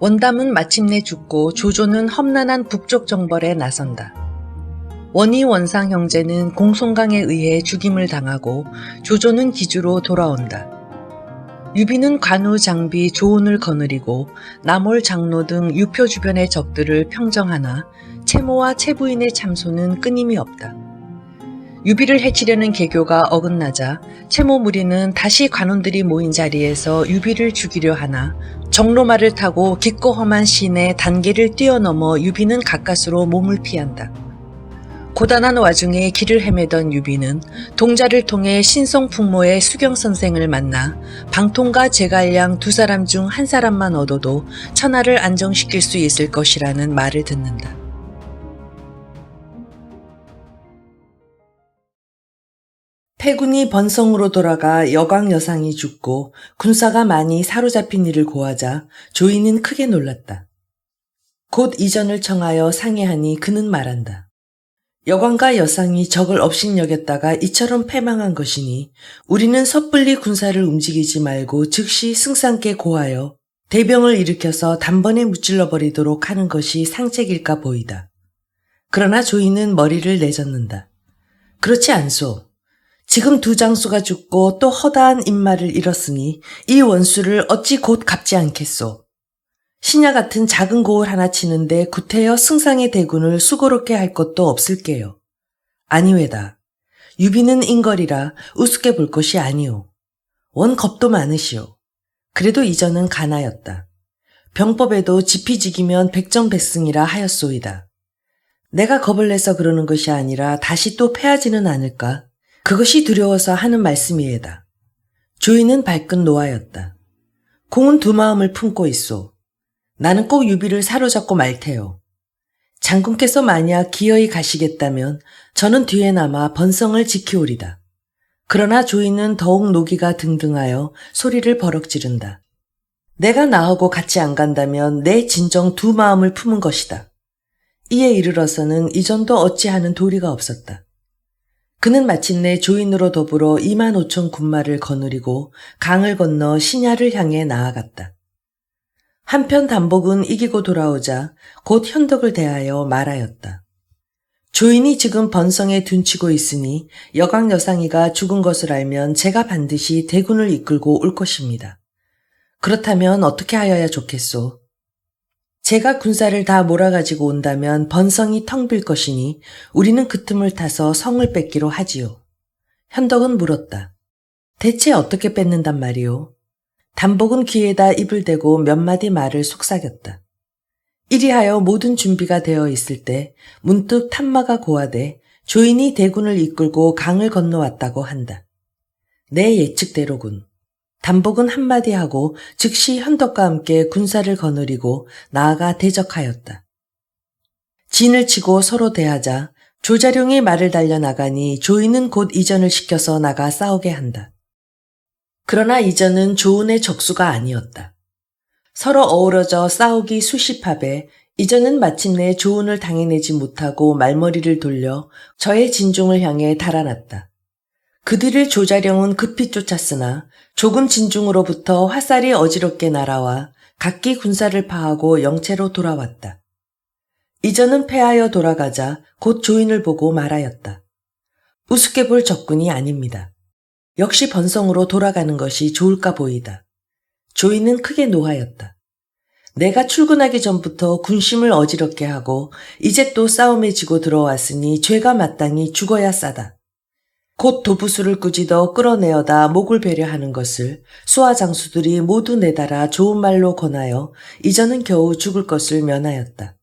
원담은 마침내 죽고 조조는 험난한 북쪽 정벌에 나선다. 원희 원상 형제는 공손강에 의해 죽임을 당하고 조조는 기주로 돌아온다. 유비는 관우 장비 조운을 거느리고 남월 장로 등 유표 주변의 적들을 평정하나 채모와 채부인의 참소는 끊임이 없다. 유비를 해치려는 계교가 어긋나자 채모 무리는 다시 관원들이 모인 자리에서 유비를 죽이려 하나 정로말을 타고 깊고 험한 시내 단계를 뛰어넘어 유비는 가까스로 몸을 피한다. 고단한 와중에 길을 헤매던 유비는 동자를 통해 신성풍모의 수경선생을 만나 방통과 제갈량 두 사람 중 한 사람만 얻어도 천하를 안정시킬 수 있을 것이라는 말을 듣는다. 패군이 번성으로 돌아가 여광 여상이 죽고 군사가 많이 사로잡힌 일을 고하자 조이는 크게 놀랐다. 곧 이전을 청하여 상의하니 그는 말한다. 여광과 여상이 적을 업신여겼다가 이처럼 패망한 것이니 우리는 섣불리 군사를 움직이지 말고 즉시 승상께 고하여 대병을 일으켜서 단번에 무찔러 버리도록 하는 것이 상책일까 보이다. 그러나 조이는 머리를 내젓는다. 그렇지 않소. 지금 두 장수가 죽고 또 허다한 인마를 잃었으니 이 원수를 어찌 곧 갚지 않겠소. 신야 같은 작은 고을 하나 치는데 구태여 승상의 대군을 수고롭게 할 것도 없을게요. 아니외다. 유비는 인걸이라 우습게 볼 것이 아니오. 원 겁도 많으시오. 그래도 이전은 가나였다. 병법에도 지피지기면 백전백승이라 하였소이다. 내가 겁을 내서 그러는 것이 아니라 다시 또 패하지는 않을까? 그것이 두려워서 하는 말씀이에다. 조이는 발끈 노하였다. 공은 두 마음을 품고 있소. 나는 꼭 유비를 사로잡고 말 테요. 장군께서 만약 기어이 가시겠다면 저는 뒤에 남아 번성을 지키오리다. 그러나 조이는 더욱 노기가 등등하여 소리를 버럭 지른다. 내가 나하고 같이 안 간다면 내 진정 두 마음을 품은 것이다. 이에 이르러서는 이전도 어찌하는 도리가 없었다. 그는 마침내 조인으로 더불어 25,000 군마를 거느리고 강을 건너 신야를 향해 나아갔다. 한편 단복은 이기고 돌아오자 곧 현덕을 대하여 말하였다. 조인이 지금 번성에 둔치고 있으니 여광 여상이가 죽은 것을 알면 제가 반드시 대군을 이끌고 올 것입니다. 그렇다면 어떻게 하여야 좋겠소? 제가 군사를 다 몰아가지고 온다면 번성이 텅 빌 것이니 우리는 그 틈을 타서 성을 뺏기로 하지요. 현덕은 물었다. 대체 어떻게 뺏는단 말이오? 단복은 귀에다 입을 대고 몇 마디 말을 속삭였다. 이리하여 모든 준비가 되어 있을 때 문득 탐마가 고하되 조인이 대군을 이끌고 강을 건너왔다고 한다. 내 예측대로군. 단복은 한마디 하고 즉시 현덕과 함께 군사를 거느리고 나아가 대적하였다. 진을 치고 서로 대하자 조자룡이 말을 달려나가니 조이는 곧 이전을 시켜서 나가 싸우게 한다. 그러나 이전은 조은의 적수가 아니었다. 서로 어우러져 싸우기 수십합에 이전은 마침내 조은을 당해내지 못하고 말머리를 돌려 저의 진중을 향해 달아났다. 그 뒤를 조자룡은 급히 쫓았으나 조금 진중으로부터 화살이 어지럽게 날아와 각기 군사를 파하고 영체로 돌아왔다. 이전은 패하여 돌아가자 곧 조인을 보고 말하였다. 우습게 볼 적군이 아닙니다. 역시 번성으로 돌아가는 것이 좋을까 보이다. 조인은 크게 노하였다. 내가 출근하기 전부터 군심을 어지럽게 하고 이제 또 싸움에 지고 들어왔으니 죄가 마땅히 죽어야 싸다. 곧 도부수를 꾸짖어 끌어내어다 목을 베려하는 것을 수하장수들이 모두 내달아 좋은 말로 권하여 이전은 겨우 죽을 것을 면하였다.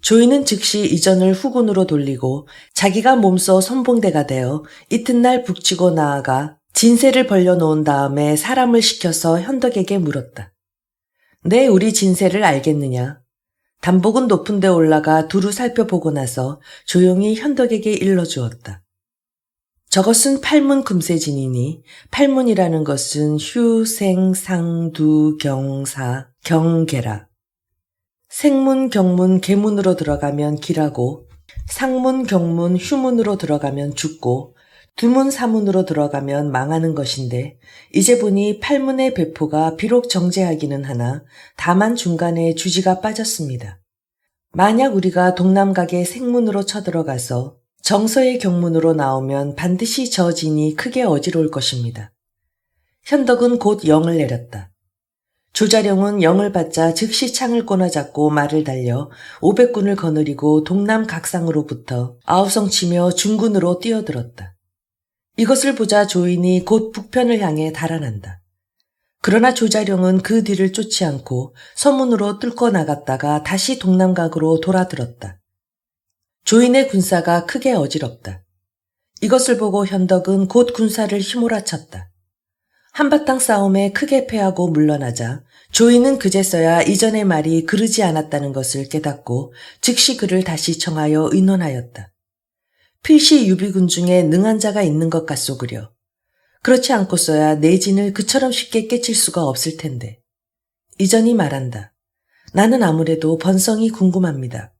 조이는 즉시 이전을 후군으로 돌리고 자기가 몸소 선봉대가 되어 이튿날 북치고 나아가 진세를 벌려놓은 다음에 사람을 시켜서 현덕에게 물었다. 네, 우리 진세를 알겠느냐? 단복은 높은 데 올라가 두루 살펴보고 나서 조용히 현덕에게 일러주었다. 저것은 팔문 금세진이니 팔문이라는 것은 휴, 생, 상, 두, 경, 사, 경계라. 생문, 경문, 계문으로 들어가면 기라고 상문, 경문, 휴문으로 들어가면 죽고 두문, 사문으로 들어가면 망하는 것인데 이제 보니 팔문의 배포가 비록 정제하기는 하나 다만 중간에 주지가 빠졌습니다. 만약 우리가 동남각의 생문으로 쳐들어가서 정서의 경문으로 나오면 반드시 저 진이 크게 어지러울 것입니다. 현덕은 곧 영을 내렸다. 조자룡은 영을 받자 즉시 창을 꼬나잡고 말을 달려 500군을 거느리고 동남 각상으로부터 아우성치며 중군으로 뛰어들었다. 이것을 보자 조인이 곧 북편을 향해 달아난다. 그러나 조자룡은 그 뒤를 쫓지 않고 서문으로 뚫고 나갔다가 다시 동남각으로 돌아들었다. 조인의 군사가 크게 어지럽다. 이것을 보고 현덕은 곧 군사를 휘몰아쳤다. 한바탕 싸움에 크게 패하고 물러나자 조인은 그제서야 이전의 말이 그르지 않았다는 것을 깨닫고 즉시 그를 다시 청하여 의논하였다. 필시 유비군 중에 능한 자가 있는 것 같소그려. 그렇지 않고서야 내 진을 그처럼 쉽게 깨칠 수가 없을 텐데. 이전이 말한다. 나는 아무래도 번성이 궁금합니다.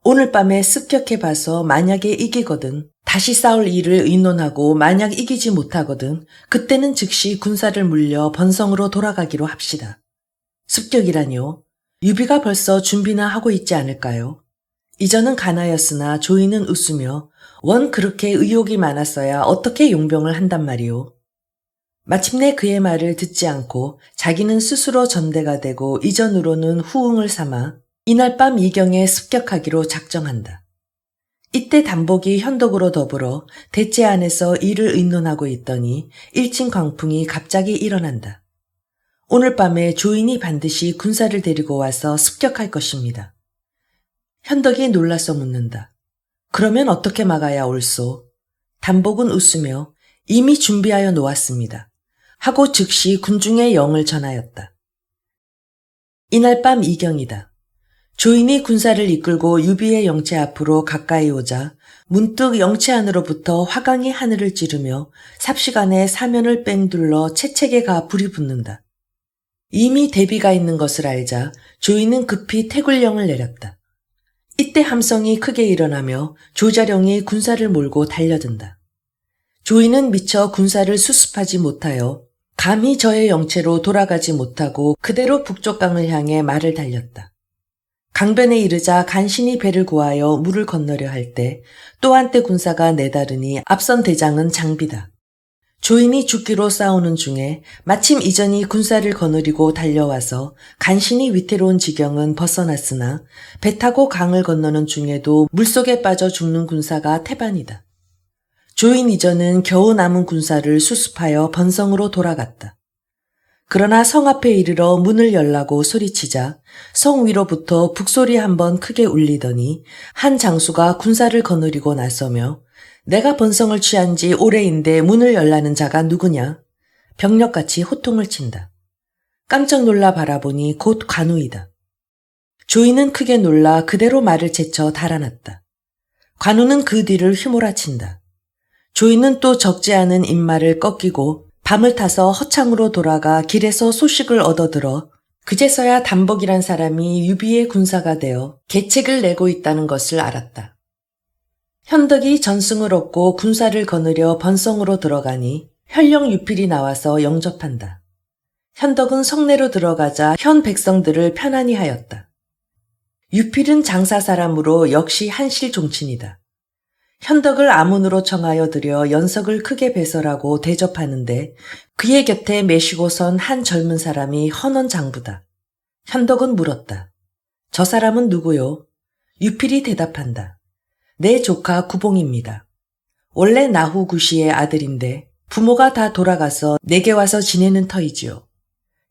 오늘 밤에 습격해봐서 만약에 이기거든 다시 싸울 일을 의논하고 만약 이기지 못하거든 그때는 즉시 군사를 물려 번성으로 돌아가기로 합시다. 습격이라뇨? 유비가 벌써 준비나 하고 있지 않을까요? 이전은 가나였으나 조인은 웃으며 원 그렇게 의욕이 많았어야 어떻게 용병을 한단 말이오. 마침내 그의 말을 듣지 않고 자기는 스스로 전대가 되고 이전으로는 후응을 삼아 이날 밤 이경에 습격하기로 작정한다. 이때 단복이 현덕으로 더불어 대제 안에서 일을 의논하고 있더니 일진 광풍이 갑자기 일어난다. 오늘 밤에 조인이 반드시 군사를 데리고 와서 습격할 것입니다. 현덕이 놀라서 묻는다. 그러면 어떻게 막아야 옳소? 단복은 웃으며 이미 준비하여 놓았습니다. 하고 즉시 군중의 영을 전하였다. 이날 밤 이경이다. 조인이 군사를 이끌고 유비의 영체 앞으로 가까이 오자 문득 영체 안으로부터 화강이 하늘을 찌르며 삽시간에 사면을 뺑 둘러 채책에 가 불이 붙는다. 이미 대비가 있는 것을 알자 조인은 급히 태굴령을 내렸다. 이때 함성이 크게 일어나며 조자룡이 군사를 몰고 달려든다. 조인은 미처 군사를 수습하지 못하여 감히 저의 영체로 돌아가지 못하고 그대로 북쪽강을 향해 말을 달렸다. 강변에 이르자 간신히 배를 구하여 물을 건너려 할 때 또 한때 군사가 내다르니 앞선 대장은 장비다. 조인이 죽기로 싸우는 중에 마침 이전이 군사를 거느리고 달려와서 간신히 위태로운 지경은 벗어났으나 배 타고 강을 건너는 중에도 물속에 빠져 죽는 군사가 태반이다. 조인 이전은 겨우 남은 군사를 수습하여 번성으로 돌아갔다. 그러나 성 앞에 이르러 문을 열라고 소리치자 성 위로부터 북소리 한번 크게 울리더니 한 장수가 군사를 거느리고 나서며 내가 번성을 취한 지 오래인데 문을 열라는 자가 누구냐? 병력같이 호통을 친다. 깜짝 놀라 바라보니 곧 관우이다. 조인은 크게 놀라 그대로 말을 제쳐 달아났다. 관우는 그 뒤를 휘몰아친다. 조인은 또 적지 않은 입말을 꺾이고 밤을 타서 허창으로 돌아가 길에서 소식을 얻어들어 그제서야 단복이란 사람이 유비의 군사가 되어 계책을 내고 있다는 것을 알았다. 현덕이 전승을 얻고 군사를 거느려 번성으로 들어가니 현령 유필이 나와서 영접한다. 현덕은 성내로 들어가자 현 백성들을 편안히 하였다. 유필은 장사 사람으로 역시 한실 종친이다. 현덕을 아문으로 청하여 들여 연석을 크게 배설하고 대접하는데 그의 곁에 매시고 선 한 젊은 사람이 헌원 장부다. 현덕은 물었다. 저 사람은 누구요? 유필이 대답한다. 내 조카 구봉입니다. 원래 나후 구시의 아들인데 부모가 다 돌아가서 내게 와서 지내는 터이지요.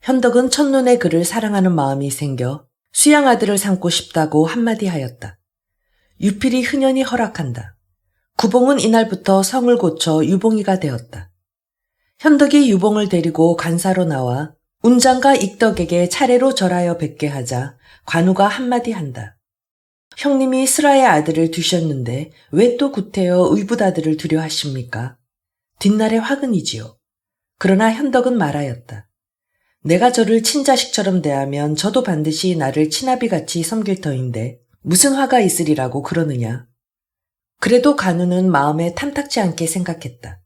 현덕은 첫눈에 그를 사랑하는 마음이 생겨 수양 아들을 삼고 싶다고 한마디 하였다. 유필이 흔연히 허락한다. 구봉은 이날부터 성을 고쳐 유봉이가 되었다. 현덕이 유봉을 데리고 관사로 나와 운장과 익덕에게 차례로 절하여 뵙게 하자 관우가 한마디 한다. 형님이 슬아의 아들을 두셨는데 왜 또 구태여 의붓아들을 두려 하십니까? 뒷날의 화근이지요. 그러나 현덕은 말하였다. 내가 저를 친자식처럼 대하면 저도 반드시 나를 친아비같이 섬길 터인데 무슨 화가 있으리라고 그러느냐. 그래도 간우는 마음에 탐탁지 않게 생각했다.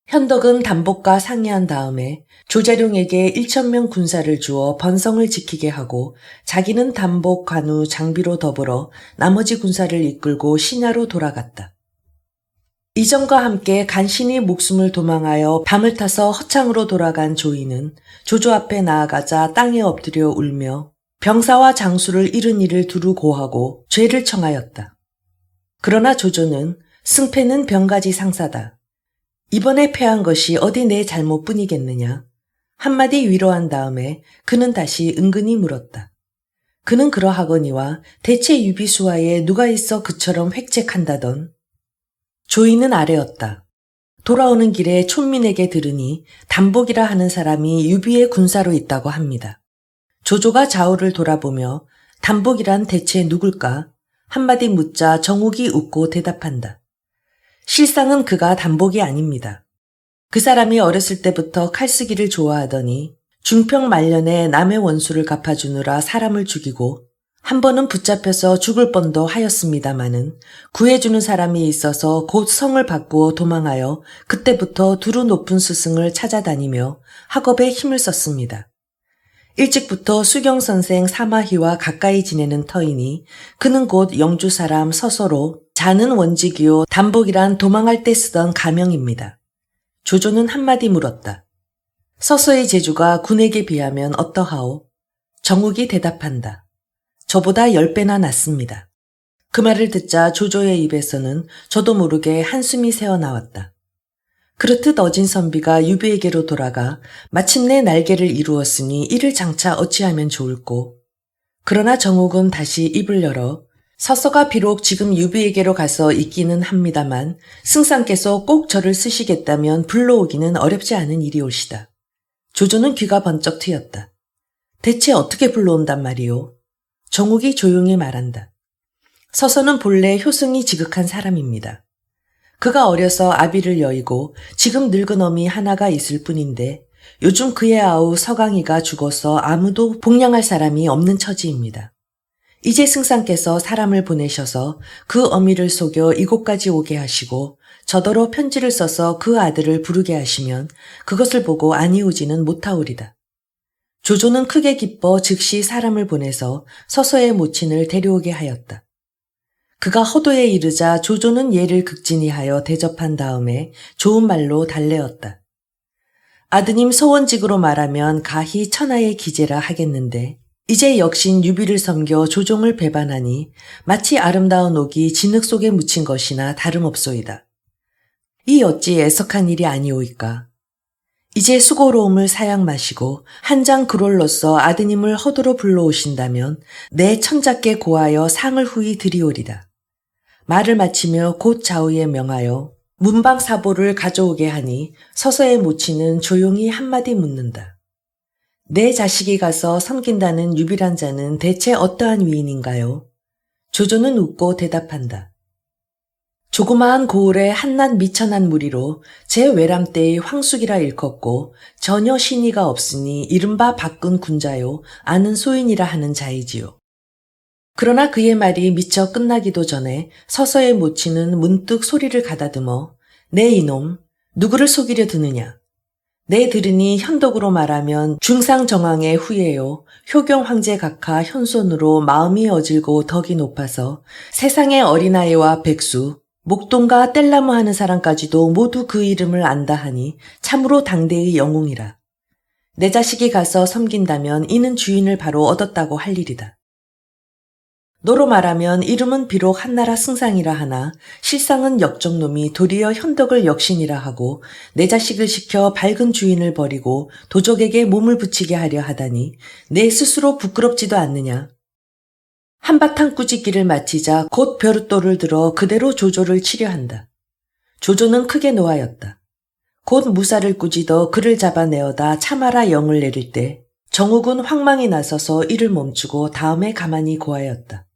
현덕은 단복과 상의한 다음에 조자룡에게 1,000명 군사를 주어 번성을 지키게 하고 자기는 단복, 간우, 장비로 더불어 나머지 군사를 이끌고 신야로 돌아갔다. 이전과 함께 간신히 목숨을 도망하여 밤을 타서 허창으로 돌아간 조이는 조조 앞에 나아가자 땅에 엎드려 울며 병사와 장수를 잃은 이를 두루 고하고 죄를 청하였다. 그러나 조조는 승패는 병가지 상사다. 이번에 패한 것이 어디 내 잘못뿐이겠느냐. 한마디 위로한 다음에 그는 다시 은근히 물었다. 그는 그러하거니와 대체 유비수와에 누가 있어 그처럼 획책한다던. 조이는 아래였다. 돌아오는 길에 촌민에게 들으니 단복이라 하는 사람이 유비의 군사로 있다고 합니다. 조조가 좌우를 돌아보며 단복이란 대체 누굴까? 한마디 묻자 정욱이 웃고 대답한다. 실상은 그가 단복이 아닙니다. 그 사람이 어렸을 때부터 칼쓰기를 좋아하더니 중평 말년에 남의 원수를 갚아주느라 사람을 죽이고 한 번은 붙잡혀서 죽을 뻔도 하였습니다마는 구해주는 사람이 있어서 곧 성을 바꾸어 도망하여 그때부터 두루 높은 스승을 찾아다니며 학업에 힘을 썼습니다. 일찍부터 수경선생 사마희와 가까이 지내는 터이니 그는 곧 영주 사람 서서로 자는 원직이요 단복이란 도망할 때 쓰던 가명입니다. 조조는 한마디 물었다. 서서의 재주가 군에게 비하면 어떠하오? 정욱이 대답한다. 저보다 10배나 낫습니다. 그 말을 듣자 조조의 입에서는 저도 모르게 한숨이 새어나왔다. 그렇듯 어진 선비가 유비에게로 돌아가 마침내 날개를 이루었으니 이를 장차 어찌하면 좋을꼬. 그러나 정욱은 다시 입을 열어 서서가 비록 지금 유비에게로 가서 있기는 합니다만 승상께서 꼭 저를 쓰시겠다면 불러오기는 어렵지 않은 일이올시다. 조조는 귀가 번쩍 트였다. 대체 어떻게 불러온단 말이오? 정욱이 조용히 말한다. 서서는 본래 효성이 지극한 사람입니다. 그가 어려서 아비를 여의고 지금 늙은 어미 하나가 있을 뿐인데 요즘 그의 아우 서강이가 죽어서 아무도 복양할 사람이 없는 처지입니다. 이제 승상께서 사람을 보내셔서 그 어미를 속여 이곳까지 오게 하시고 저더러 편지를 써서 그 아들을 부르게 하시면 그것을 보고 아니오지는 못하오리다. 조조는 크게 기뻐 즉시 사람을 보내서 서서의 모친을 데려오게 하였다. 그가 허도에 이르자 조조는 예를 극진히하여 대접한 다음에 좋은 말로 달래었다. 아드님 서원직으로 말하면 가히 천하의 기재라 하겠는데 이제 역신 유비를 섬겨 조종을 배반하니 마치 아름다운 옥이 진흙 속에 묻힌 것이나 다름없소이다. 이 어찌 애석한 일이 아니오이까. 이제 수고로움을 사양 마시고 한 장 글올로써 아드님을 허도로 불러오신다면 내 천자께 고하여 상을 후히 드리오리다. 말을 마치며 곧 좌우에 명하여 문방 사보를 가져오게 하니 서서의 모친은 조용히 한마디 묻는다. 내 자식이 가서 섬긴다는 유비란 자는 대체 어떠한 위인인가요? 조조는 웃고 대답한다. 조그마한 고을에 한낱 미천한 무리로 제 외람 때의 황숙이라 일컫고 전혀 신의가 없으니 이른바 박근 군자요 아는 소인이라 하는 자이지요. 그러나 그의 말이 미처 끝나기도 전에 서서의 모친은 문득 소리를 가다듬어 내 이놈 누구를 속이려 드느냐. 내 들으니 현덕으로 말하면 중상정왕의 후예요. 효경 황제 각하 현손으로 마음이 어질고 덕이 높아서 세상의 어린아이와 백수, 목동과 뗄나무 하는 사람까지도 모두 그 이름을 안다 하니 참으로 당대의 영웅이라. 내 자식이 가서 섬긴다면 이는 주인을 바로 얻었다고 할 일이다. 너로 말하면 이름은 비록 한나라 승상이라 하나 실상은 역적놈이 도리어 현덕을 역신이라 하고 내 자식을 시켜 밝은 주인을 버리고 도적에게 몸을 붙이게 하려 하다니 내 스스로 부끄럽지도 않느냐. 한바탕 꾸짖기를 마치자 곧 벼룻돌을 들어 그대로 조조를 치려 한다. 조조는 크게 노하였다. 곧 무사를 꾸짖어 그를 잡아내어다 참아라 영을 내릴 때 정욱은 황망히 나서서 이를 멈추고 다음에 가만히 고하였다.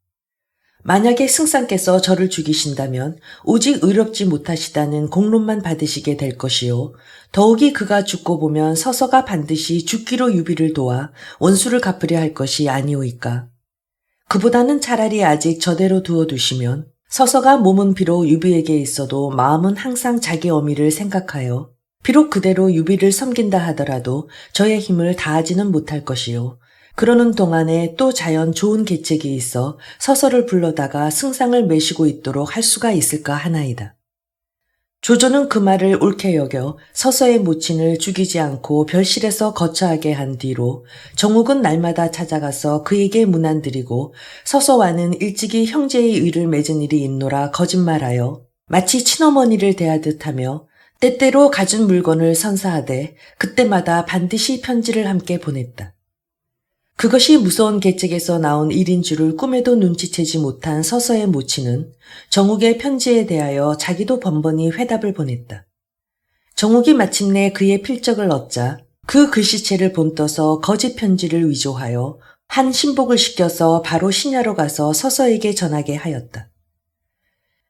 만약에 승상께서 저를 죽이신다면 오직 의롭지 못하시다는 공론만 받으시게 될 것이요. 더욱이 그가 죽고 보면 서서가 반드시 죽기로 유비를 도와 원수를 갚으려 할 것이 아니오이까. 그보다는 차라리 아직 저대로 두어두시면 서서가 몸은 비록 유비에게 있어도 마음은 항상 자기 어미를 생각하여 비록 그대로 유비를 섬긴다 하더라도 저의 힘을 다하지는 못할 것이요. 그러는 동안에 또 자연 좋은 계책이 있어 서서를 불러다가 승상을 매시고 있도록 할 수가 있을까 하나이다. 조조는 그 말을 옳게 여겨 서서의 모친을 죽이지 않고 별실에서 거처하게 한 뒤로 정욱은 날마다 찾아가서 그에게 문안드리고 서서와는 일찍이 형제의 의를 맺은 일이 있노라 거짓말하여 마치 친어머니를 대하듯 하며 때때로 가진 물건을 선사하되 그때마다 반드시 편지를 함께 보냈다. 그것이 무서운 계책에서 나온 일인 줄을 꿈에도 눈치채지 못한 서서의 모친은 정욱의 편지에 대하여 자기도 번번이 회답을 보냈다. 정욱이 마침내 그의 필적을 얻자 그 글씨체를 본떠서 거짓 편지를 위조하여 한 신복을 시켜서 바로 신야로 가서 서서에게 전하게 하였다.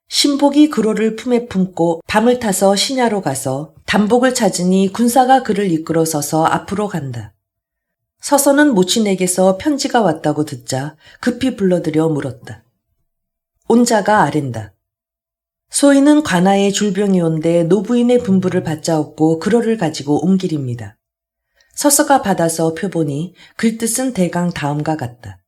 신복이 그로를 품에 품고 밤을 타서 신야로 가서 단복을 찾으니 군사가 그를 이끌어 서서 앞으로 간다. 서서는 모친에게서 편지가 왔다고 듣자 급히 불러들여 물었다. 온 자가 아랜다. 소인은 관아에 줄병이 온데 노부인의 분부를 받자옵고 그러를 가지고 온 길입니다. 서서가 받아서 펴보니 글뜻은 대강 다음과 같다.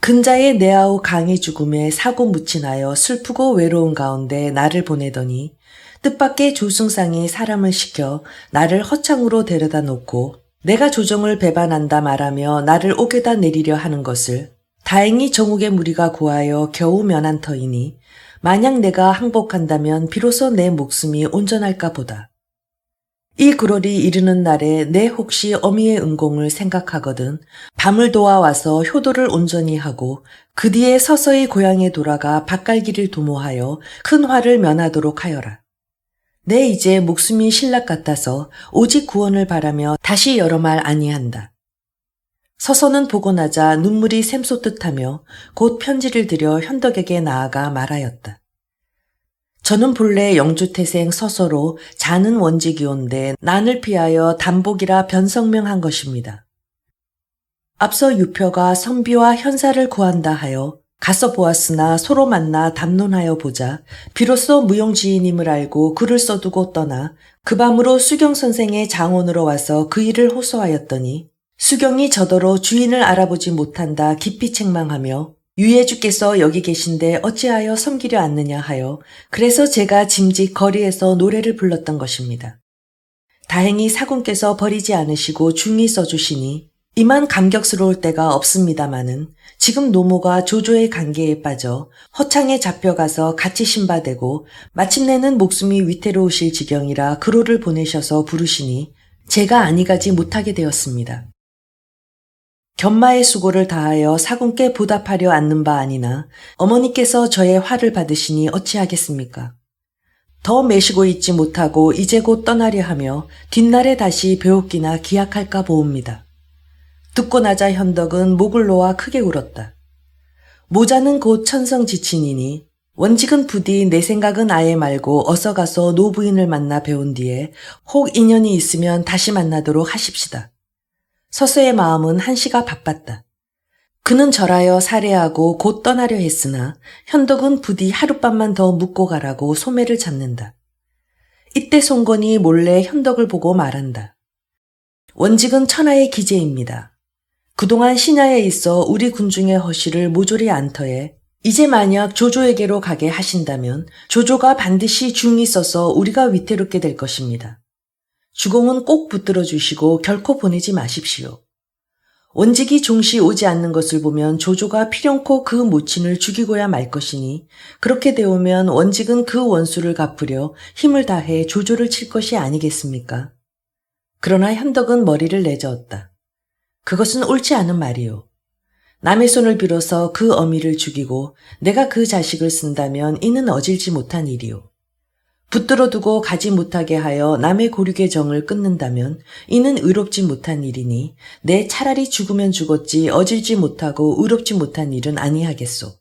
근자의 내 아우 강의 죽음에 사고 묻힌하여 슬프고 외로운 가운데 나를 보내더니 뜻밖의 조승상이 사람을 시켜 나를 허창으로 데려다 놓고 내가 조정을 배반한다 말하며 나를 옥에다 내리려 하는 것을 다행히 정욱의 무리가 구하여 겨우 면한 터이니 만약 내가 항복한다면 비로소 내 목숨이 온전할까 보다. 이 그롤이 이르는 날에 내 혹시 어미의 은공을 생각하거든 밤을 도와와서 효도를 온전히 하고 그 뒤에 서서히 고향에 돌아가 밭갈기를 도모하여 큰 화를 면하도록 하여라. 내 이제 목숨이 신락 같아서 오직 구원을 바라며 다시 여러 말 아니한다. 서서는 보고 나자 눈물이 샘솟듯하며 곧 편지를 들여 현덕에게 나아가 말하였다. 저는 본래 영주태생 서서로 자는 원직이온데 난을 피하여 단복이라 변성명한 것입니다. 앞서 유표가 선비와 현사를 구한다 하여 가서 보았으나 서로 만나 담론하여 보자 비로소 무용지인임을 알고 글을 써두고 떠나 그 밤으로 수경 선생의 장원으로 와서 그 일을 호소하였더니 수경이 저더러 주인을 알아보지 못한다 깊이 책망하며 유예주께서 여기 계신데 어찌하여 섬기려 않느냐 하여 그래서 제가 짐짓 거리에서 노래를 불렀던 것입니다. 다행히 사군께서 버리지 않으시고 중히 써주시니 이만 감격스러울 때가 없습니다마는 지금 노모가 조조의 관계에 빠져 허창에 잡혀가서 같이 신바되고 마침내는 목숨이 위태로우실 지경이라 그로를 보내셔서 부르시니 제가 아니가지 못하게 되었습니다. 견마의 수고를 다하여 사군께 보답하려 않는 바 아니나 어머니께서 저의 화를 받으시니 어찌하겠습니까? 더 매시고 있지 못하고 이제 곧 떠나려 하며 뒷날에 다시 배옥기나 기약할까 보옵니다. 듣고 나자 현덕은 목을 놓아 크게 울었다. 모자는 곧 천성지친이니 원직은 부디 내 생각은 아예 말고 어서 가서 노부인을 만나 배운 뒤에 혹 인연이 있으면 다시 만나도록 하십시다. 서서의 마음은 한시가 바빴다. 그는 절하여 살해하고 곧 떠나려 했으나 현덕은 부디 하룻밤만 더 묵고 가라고 소매를 잡는다. 이때 송건이 몰래 현덕을 보고 말한다. 원직은 천하의 기재입니다. 그동안 신야에 있어 우리 군중의 허시를 모조리 안 터에 이제 만약 조조에게로 가게 하신다면 조조가 반드시 중이 써서 우리가 위태롭게 될 것입니다. 주공은 꼭 붙들어 주시고 결코 보내지 마십시오. 원직이 종시 오지 않는 것을 보면 조조가 필연코 그 모친을 죽이고야 말 것이니 그렇게 되오면 원직은 그 원수를 갚으려 힘을 다해 조조를 칠 것이 아니겠습니까? 그러나 현덕은 머리를 내저었다. 그것은 옳지 않은 말이오. 남의 손을 빌어서 그 어미를 죽이고 내가 그 자식을 쓴다면 이는 어질지 못한 일이오. 붙들어 두고 가지 못하게 하여 남의 고륙의 정을 끊는다면 이는 의롭지 못한 일이니 내 차라리 죽으면 죽었지 어질지 못하고 의롭지 못한 일은 아니하겠소.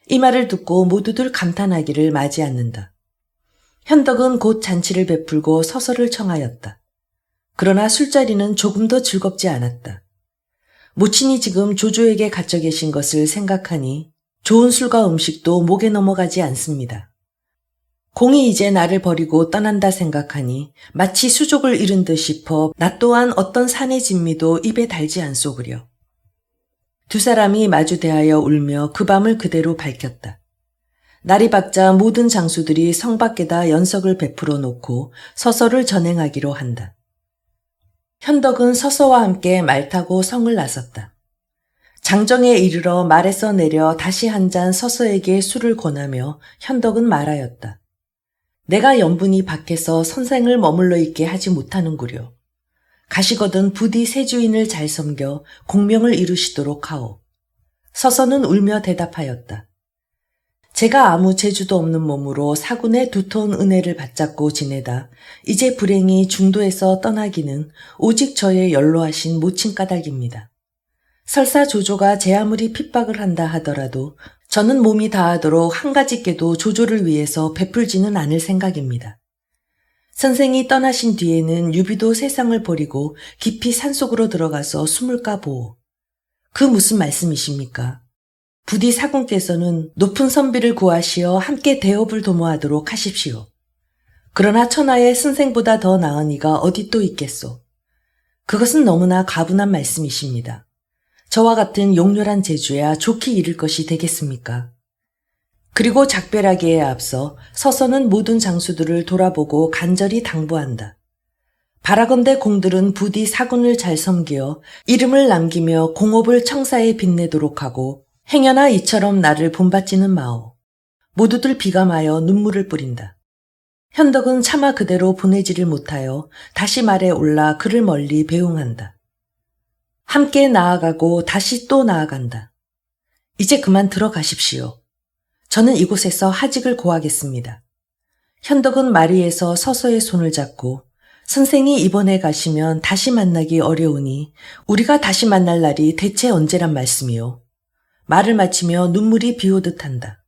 이 말을 듣고 모두들 감탄하기를 마지 않는다. 현덕은 곧 잔치를 베풀고 서서를 청하였다. 그러나 술자리는 조금 더 즐겁지 않았다. 모친이 지금 조조에게 갇혀 계신 것을 생각하니 좋은 술과 음식도 목에 넘어가지 않습니다. 공이 이제 나를 버리고 떠난다 생각하니 마치 수족을 잃은 듯 싶어 나 또한 어떤 산의 진미도 입에 달지 않소그려. 두 사람이 마주 대하여 울며 그 밤을 그대로 밝혔다. 날이 밝자 모든 장수들이 성 밖에다 연석을 베풀어 놓고 서서를 전행하기로 한다. 현덕은 서서와 함께 말 타고 성을 나섰다. 장정에 이르러 말에서 내려 다시 한 잔 서서에게 술을 권하며 현덕은 말하였다. 내가 연분이 밖에서 선생을 머물러 있게 하지 못하는구려. 가시거든 부디 세주인을 잘 섬겨 공명을 이루시도록 하오. 서서는 울며 대답하였다. 제가 아무 재주도 없는 몸으로 사군의 두터운 은혜를 받잡고 지내다 이제 불행히 중도에서 떠나기는 오직 저의 연로하신 모친 까닭입니다. 설사 조조가 제 아무리 핍박을 한다 하더라도 저는 몸이 다하도록 한 가지 께도 조조를 위해서 베풀지는 않을 생각입니다. 선생이 떠나신 뒤에는 유비도 세상을 버리고 깊이 산속으로 들어가서 숨을까 보오. 그 무슨 말씀이십니까? 부디 사군께서는 높은 선비를 구하시어 함께 대업을 도모하도록 하십시오. 그러나 천하의 선생보다 더 나은 이가 어디 또 있겠소. 그것은 너무나 가분한 말씀이십니다. 저와 같은 용렬한 재주야 좋게 이를 것이 되겠습니까? 그리고 작별하기에 앞서 서서는 모든 장수들을 돌아보고 간절히 당부한다. 바라건대 공들은 부디 사군을 잘 섬기어 이름을 남기며 공업을 청사에 빛내도록 하고 행여나 이처럼 나를 본받지는 마오. 모두들 비감하여 눈물을 뿌린다. 현덕은 차마 그대로 보내지를 못하여 다시 말에 올라 그를 멀리 배웅한다. 함께 나아가고 다시 또 나아간다. 이제 그만 들어가십시오. 저는 이곳에서 하직을 고하겠습니다. 현덕은 마리에서 서서의 손을 잡고 선생이 이번에 가시면 다시 만나기 어려우니 우리가 다시 만날 날이 대체 언제란 말씀이요. 말을 마치며 눈물이 비오듯 한다.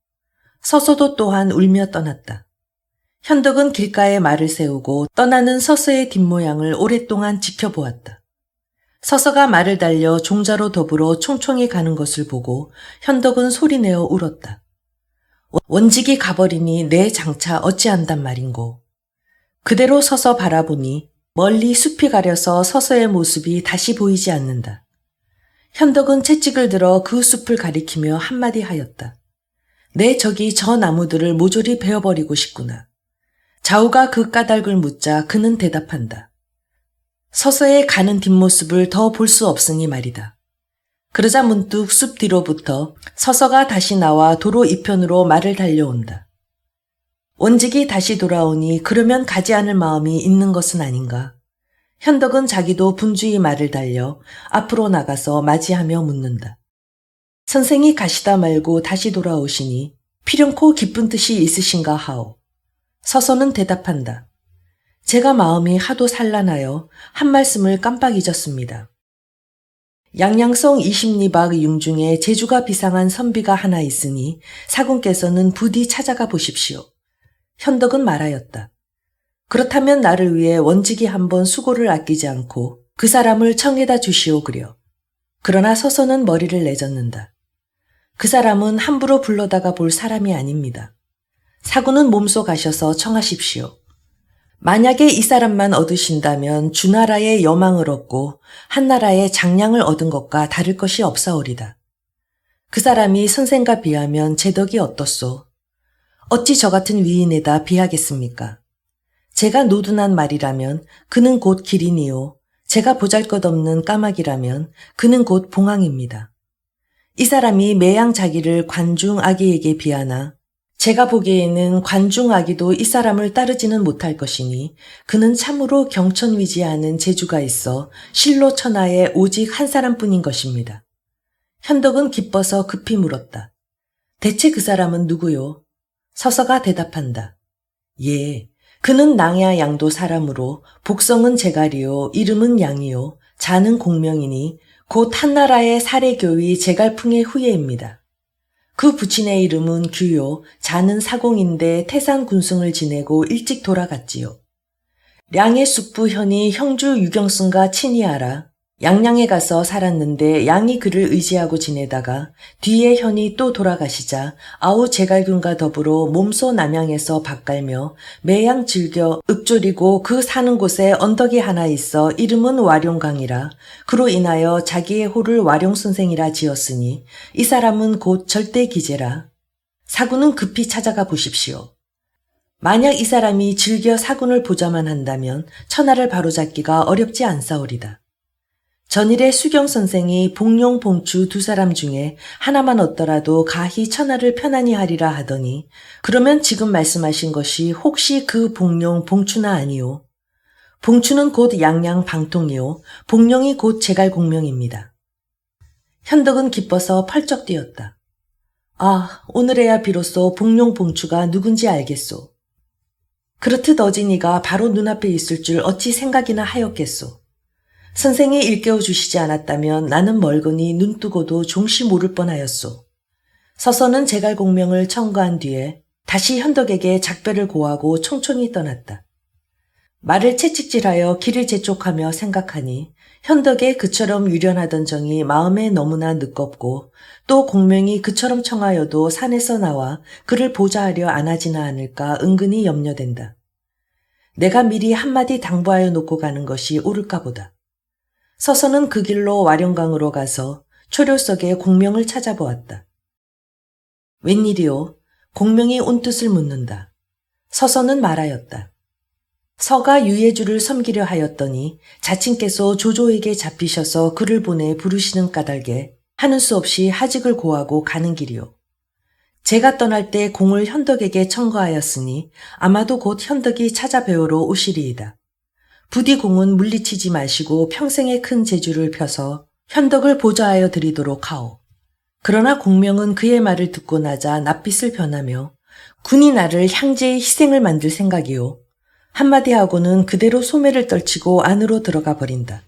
서서도 또한 울며 떠났다. 현덕은 길가에 말을 세우고 떠나는 서서의 뒷모양을 오랫동안 지켜보았다. 서서가 말을 달려 종자로 더불어 총총히 가는 것을 보고 현덕은 소리내어 울었다. 원직이 가버리니 내 장차 어찌한단 말인고. 그대로 서서 바라보니 멀리 숲이 가려서 서서의 모습이 다시 보이지 않는다. 현덕은 채찍을 들어 그 숲을 가리키며 한마디 하였다. 내 저기 저 나무들을 모조리 베어버리고 싶구나. 좌우가 그 까닭을 묻자 그는 대답한다. 서서의 가는 뒷모습을 더 볼 수 없으니 말이다. 그러자 문득 숲 뒤로부터 서서가 다시 나와 도로 이편으로 말을 달려온다. 원직이 다시 돌아오니 그러면 가지 않을 마음이 있는 것은 아닌가. 현덕은 자기도 분주히 말을 달려 앞으로 나가서 맞이하며 묻는다. 선생이 가시다 말고 다시 돌아오시니 필연코 기쁜 뜻이 있으신가 하오. 서서는 대답한다. 제가 마음이 하도 산란하여 한 말씀을 깜빡 잊었습니다. 양양성 20리박 융중에 재주가 비상한 선비가 하나 있으니 사군께서는 부디 찾아가 보십시오. 현덕은 말하였다. 그렇다면 나를 위해 원직이 한번 수고를 아끼지 않고 그 사람을 청해다 주시오 그려. 그러나 서서는 머리를 내젓는다. 그 사람은 함부로 불러다가 볼 사람이 아닙니다. 사군은 몸소 가셔서 청하십시오. 만약에 이 사람만 얻으신다면 주나라의 여망을 얻고 한나라의 장량을 얻은 것과 다를 것이 없사오리다. 그 사람이 선생과 비하면 제 덕이 어떻소? 어찌 저 같은 위인에다 비하겠습니까? 제가 노둔한 말이라면 그는 곧 기린이요. 제가 보잘것없는 까마귀라면 그는 곧 봉황입니다. 이 사람이 매양 자기를 관중 아기에게 비하나 제가 보기에는 관중 아기도 이 사람을 따르지는 못할 것이니 그는 참으로 경천위지하는 재주가 있어 실로 천하에 오직 한 사람뿐인 것입니다. 현덕은 기뻐서 급히 물었다. 대체 그 사람은 누구요? 서서가 대답한다. 예, 그는 낭야 양도 사람으로 복성은 제갈이요 이름은 양이요 자는 공명이니 곧 한나라의 사례교위 제갈풍의 후예입니다. 그 부친의 이름은 규요, 자는 사공인데 태산 군승을 지내고 일찍 돌아갔지요. 량의 숙부 현이 형주 유경승과 친히 알아 양양에 가서 살았는데 양이 그를 의지하고 지내다가 뒤에 현이 또 돌아가시자 아우 제갈균과 더불어 몸소 남양에서 밭갈며 매양 즐겨 읊조리고 그 사는 곳에 언덕이 하나 있어 이름은 와룡강이라. 그로 인하여 자기의 호를 와룡선생이라 지었으니 이 사람은 곧 절대 기재라. 사군은 급히 찾아가 보십시오. 만약 이 사람이 즐겨 사군을 보자만 한다면 천하를 바로잡기가 어렵지 않사오리다. 전일에 수경 선생이 봉룡, 봉추 두 사람 중에 하나만 얻더라도 가히 천하를 편안히 하리라 하더니 그러면 지금 말씀하신 것이 혹시 그 봉룡, 봉추나 아니오? 봉추는 곧 양양 방통이요. 봉룡이 곧 제갈공명입니다. 현덕은 기뻐서 펄쩍 뛰었다. 아, 오늘에야 비로소 봉룡, 봉추가 누군지 알겠소. 그렇듯 어진이가 바로 눈앞에 있을 줄 어찌 생각이나 하였겠소. 선생이 일깨워 주시지 않았다면 나는 멀거니 눈뜨고도 종시 모를 뻔하였소. 서서는 제갈공명을 청구한 뒤에 다시 현덕에게 작별을 고하고 총총히 떠났다. 말을 채찍질하여 길을 재촉하며 생각하니 현덕의 그처럼 유련하던 정이 마음에 너무나 느껍고 또 공명이 그처럼 청하여도 산에서 나와 그를 보자 하려 안 하지나 않을까 은근히 염려된다. 내가 미리 한마디 당부하여 놓고 가는 것이 옳을까 보다. 서서는 그 길로 와룡강으로 가서 초려 속에 공명을 찾아보았다. 웬일이오? 공명이 온 뜻을 묻는다. 서서는 말하였다. 서가 유예주를 섬기려 하였더니 자친께서 조조에게 잡히셔서 그를 보내 부르시는 까닭에 하는 수 없이 하직을 고하고 가는 길이오. 제가 떠날 때 공을 현덕에게 청구하였으니 아마도 곧 현덕이 찾아뵈어러 오시리이다. 부디 공은 물리치지 마시고 평생의 큰 재주를 펴서 현덕을 보좌하여 드리도록 하오. 그러나 공명은 그의 말을 듣고 나자 낯빛을 변하며 군이 나를 향제의 희생을 만들 생각이오. 한마디 하고는 그대로 소매를 떨치고 안으로 들어가 버린다.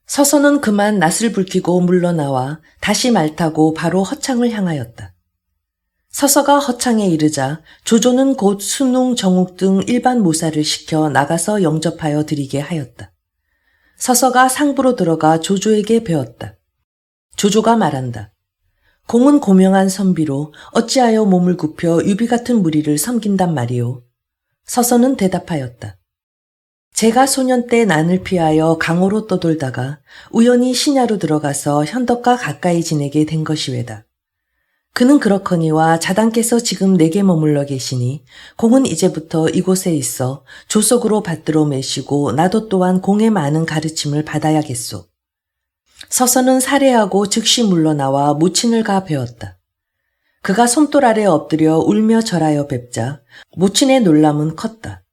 서서는 그만 낯을 붉히고 물러나와 다시 말 타고 바로 허창을 향하였다. 서서가 허창에 이르자 조조는 곧 순웅, 정욱 등 일반 모사를 시켜 나가서 영접하여 드리게 하였다. 서서가 상부로 들어가 조조에게 배웠다. 조조가 말한다. 공은 고명한 선비로 어찌하여 몸을 굽혀 유비 같은 무리를 섬긴단 말이오. 서서는 대답하였다. 제가 소년 때 난을 피하여 강호로 떠돌다가 우연히 신야로 들어가서 현덕과 가까이 지내게 된 것이외다. 그는 그렇거니와 자당께서 지금 내게 머물러 계시니 공은 이제부터 이곳에 있어 조속으로 받들어 매시고 나도 또한 공의 많은 가르침을 받아야겠소. 서서는 살해하고 즉시 물러나와 모친을 가 배웠다. 그가 솜돌 아래 엎드려 울며 절하여 뵙자 모친의 놀람은 컸다.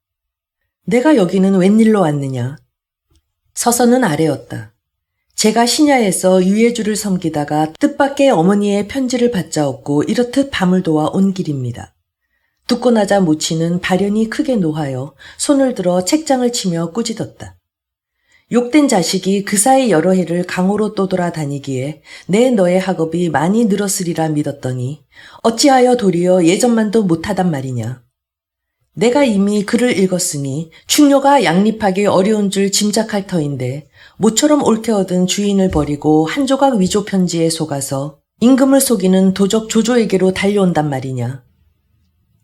내가 여기는 웬일로 왔느냐? 서서는 아래였다. 제가 신야에서 유예주를 섬기다가 뜻밖의 어머니의 편지를 받자없고 이렇듯 밤을 도와 온 길입니다. 듣고 나자 모친은 발연이 크게 노하여 손을 들어 책장을 치며 꾸짖었다. 욕된 자식이 그 사이 여러 해를 강호로 떠돌아 다니기에 내 너의 학업이 많이 늘었으리라 믿었더니 어찌하여 도리어 예전만도 못하단 말이냐. 내가 이미 글을 읽었으니 충녀가 양립하기 어려운 줄 짐작할 터인데 모처럼 옳게 얻은 주인을 버리고 한 조각 위조 편지에 속아서 임금을 속이는 도적 조조에게로 달려온단 말이냐.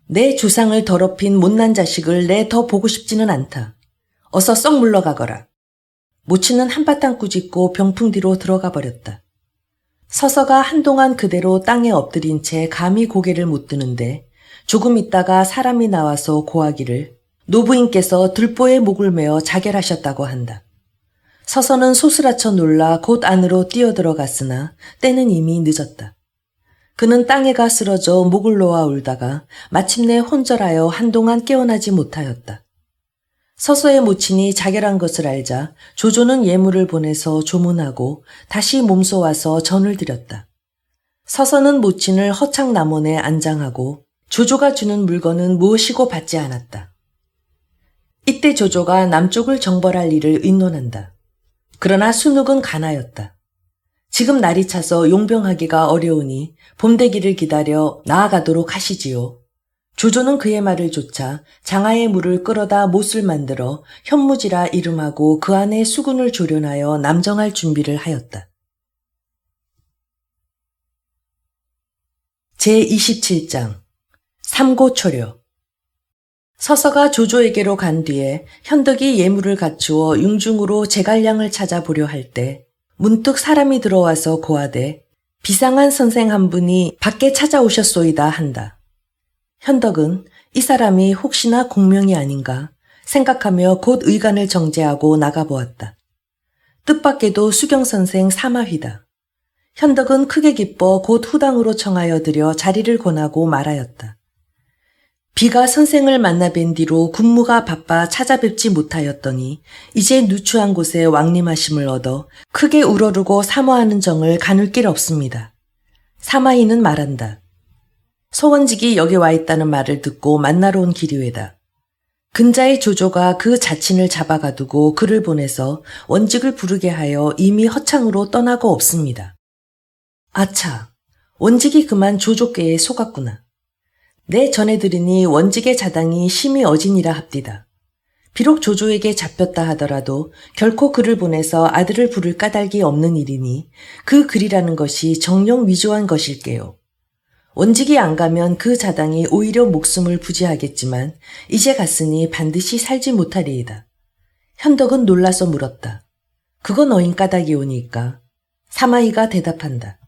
내 조상을 더럽힌 못난 자식을 내 더 보고 싶지는 않다. 어서 썩 물러가거라. 모친은 한바탕 꾸짖고 병풍 뒤로 들어가 버렸다. 서서가 한동안 그대로 땅에 엎드린 채 감히 고개를 못 드는데 조금 있다가 사람이 나와서 고하기를 노부인께서 들보에 목을 메어 자결하셨다고 한다. 서서는 소스라쳐 놀라 곧 안으로 뛰어들어갔으나 때는 이미 늦었다. 그는 땅에 가 쓰러져 목을 놓아 울다가 마침내 혼절하여 한동안 깨어나지 못하였다. 서서의 모친이 자결한 것을 알자 조조는 예물을 보내서 조문하고 다시 몸소 와서 전을 드렸다. 서서는 모친을 허창 남원에 안장하고 조조가 주는 물건은 무엇이고 받지 않았다. 이때 조조가 남쪽을 정벌할 일을 의논한다. 그러나 순욱은 가나였다. 지금 날이 차서 용병하기가 어려우니 봄되기를 기다려 나아가도록 하시지요. 조조는 그의 말을 좇아 장화의 물을 끌어다 못을 만들어 현무지라 이름하고 그 안에 수군을 조련하여 남정할 준비를 하였다. 제27장 삼고초려. 서서가 조조에게로 간 뒤에 현덕이 예물을 갖추어 융중으로 제갈량을 찾아보려 할 때 문득 사람이 들어와서 고하되 비상한 선생 한 분이 밖에 찾아오셨소이다 한다. 현덕은 이 사람이 혹시나 공명이 아닌가 생각하며 곧 의관을 정제하고 나가보았다. 뜻밖에도 수경선생 사마휘다. 현덕은 크게 기뻐 곧 후당으로 청하여 드려 자리를 권하고 말하였다. 비가 선생을 만나 뵌 뒤로 군무가 바빠 찾아뵙지 못하였더니 이제 누추한 곳에 왕림하심을 얻어 크게 우러르고 사모하는 정을 가눌 길 없습니다. 사마이는 말한다. 서원직이 여기 와 있다는 말을 듣고 만나러 온 기류에다. 근자의 조조가 그 자친을 잡아가두고 그를 보내서 원직을 부르게 하여 이미 허창으로 떠나고 없습니다. 아차, 원직이 그만 조조께에 속았구나. 내 전에 들으니 원직의 자당이 심히 어진이라 합디다. 비록 조조에게 잡혔다 하더라도 결코 그를 보내서 아들을 부를 까닭이 없는 일이니 그 글이라는 것이 정령 위조한 것일게요. 원직이 안 가면 그 자당이 오히려 목숨을 부지하겠지만 이제 갔으니 반드시 살지 못하리이다. 현덕은 놀라서 물었다. 그건 어인 까닭이 오니까? 사마이가 대답한다.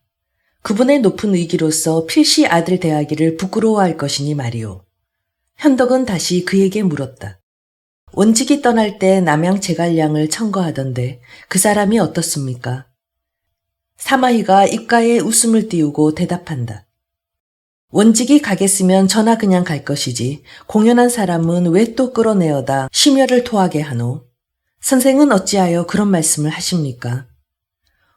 그분의 높은 의기로서 필시 아들 대하기를 부끄러워할 것이니 말이오. 현덕은 다시 그에게 물었다. 원직이 떠날 때 남양 제갈량을 청거하던데 그 사람이 어떻습니까? 사마이가 입가에 웃음을 띄우고 대답한다. 원직이 가겠으면 저나 그냥 갈 것이지 공연한 사람은 왜 또 끌어내어다 심혈을 토하게 하노? 선생은 어찌하여 그런 말씀을 하십니까?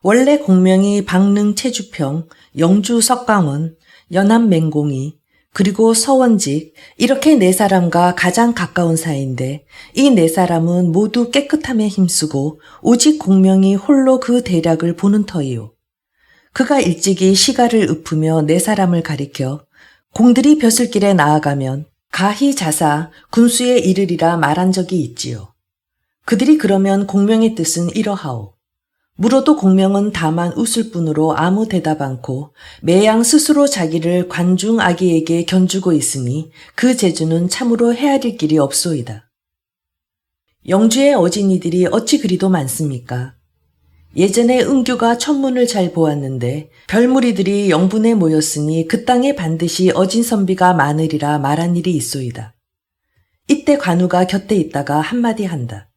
원래 공명이 박릉 최주평, 영주 석강원, 연암 맹공이, 그리고 서원직 이렇게 네 사람과 가장 가까운 사이인데 이 네 사람은 모두 깨끗함에 힘쓰고 오직 공명이 홀로 그 대략을 보는 터이요. 그가 일찍이 시가를 읊으며 네 사람을 가리켜 공들이 벼슬길에 나아가면 가히 자사 군수에 이르리라 말한 적이 있지요. 그들이 그러면 공명의 뜻은 이러하오. 물어도 공명은 다만 웃을 뿐으로 아무 대답 않고 매양 스스로 자기를 관중 아기에게 견주고 있으니 그 재주는 참으로 헤아릴 길이 없소이다. 영주의 어진이들이 어찌 그리도 많습니까? 예전에 은규가 천문을 잘 보았는데 별무리들이 영분에 모였으니 그 땅에 반드시 어진 선비가 많으리라 말한 일이 있소이다. 이때 관우가 곁에 있다가 한마디 한다.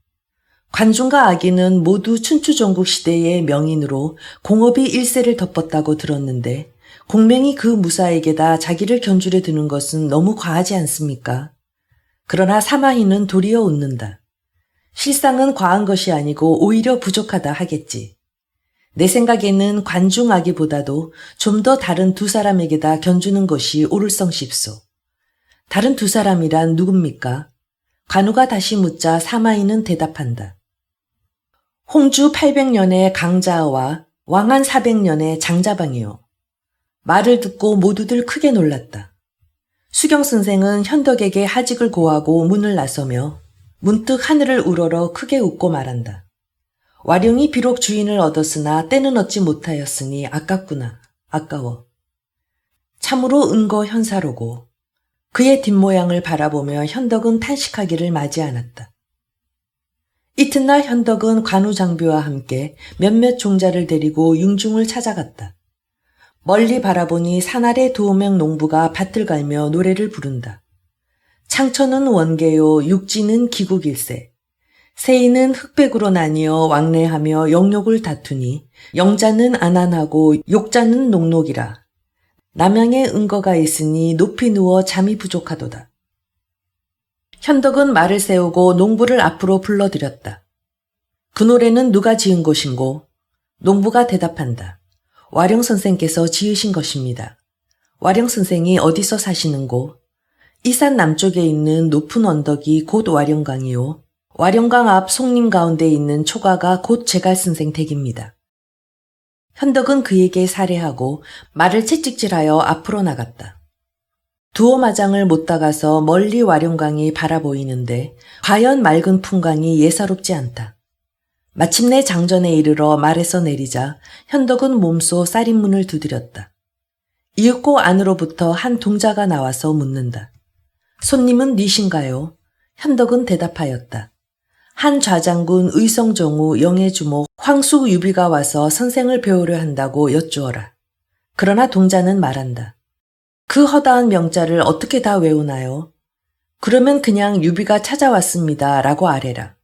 관중과 아기는 모두 춘추전국 시대의 명인으로 공업이 일세를 덮었다고 들었는데 공명이 그 무사에게다 자기를 견주려 드는 것은 너무 과하지 않습니까? 그러나 사마희는 도리어 웃는다. 실상은 과한 것이 아니고 오히려 부족하다 하겠지. 내 생각에는 관중 아기보다도 좀 더 다른 두 사람에게다 견주는 것이 옳을성 싶소. 다른 두 사람이란 누굽니까? 관우가 다시 묻자 사마희는 대답한다. 홍주 800년의 강자와 왕한 400년의 장자방이요. 말을 듣고 모두들 크게 놀랐다. 수경 선생은 현덕에게 하직을 고하고 문을 나서며 문득 하늘을 우러러 크게 웃고 말한다. 와룡이 비록 주인을 얻었으나 때는 얻지 못하였으니 아깝구나. 아까워. 참으로 은거 현사로고 그의 뒷모양을 바라보며 현덕은 탄식하기를 마지 않았다. 이튿날 현덕은 관우 장비와 함께 몇몇 종자를 데리고 융중을 찾아갔다. 멀리 바라보니 산 아래 2명 농부가 밭을 갈며 노래를 부른다. 창천은 원계요 육지는 기국일세. 세인은 흑백으로 나뉘어 왕래하며 영욕을 다투니 영자는 안안하고 욕자는 녹록이라. 남양에 은거가 있으니 높이 누워 잠이 부족하도다. 현덕은 말을 세우고 농부를 앞으로 불러들였다. 그 노래는 누가 지은 것인고? 농부가 대답한다. 와룡 선생께서 지으신 것입니다. 와룡 선생이 어디서 사시는고? 이 산 남쪽에 있는 높은 언덕이 곧 와룡강이요. 와룡강 앞 송림 가운데 있는 초가가 곧 제갈 선생 댁입니다. 현덕은 그에게 살해하고 말을 채찍질하여 앞으로 나갔다. 두어마장을 못 다가서 멀리 와룡강이 바라보이는데 과연 맑은 풍광이 예사롭지 않다. 마침내 장전에 이르러 말에서 내리자 현덕은 몸소 쌀인문을 두드렸다. 이윽고 안으로부터 한 동자가 나와서 묻는다. 손님은 니신가요? 현덕은 대답하였다. 한 좌장군 의성정우 영해주목 황수유비가 와서 선생을 배우려 한다고 여쭈어라. 그러나 동자는 말한다. 그 허다한 명자를 어떻게 다 외우나요? 그러면 그냥 유비가 찾아왔습니다 라고 아뢰라.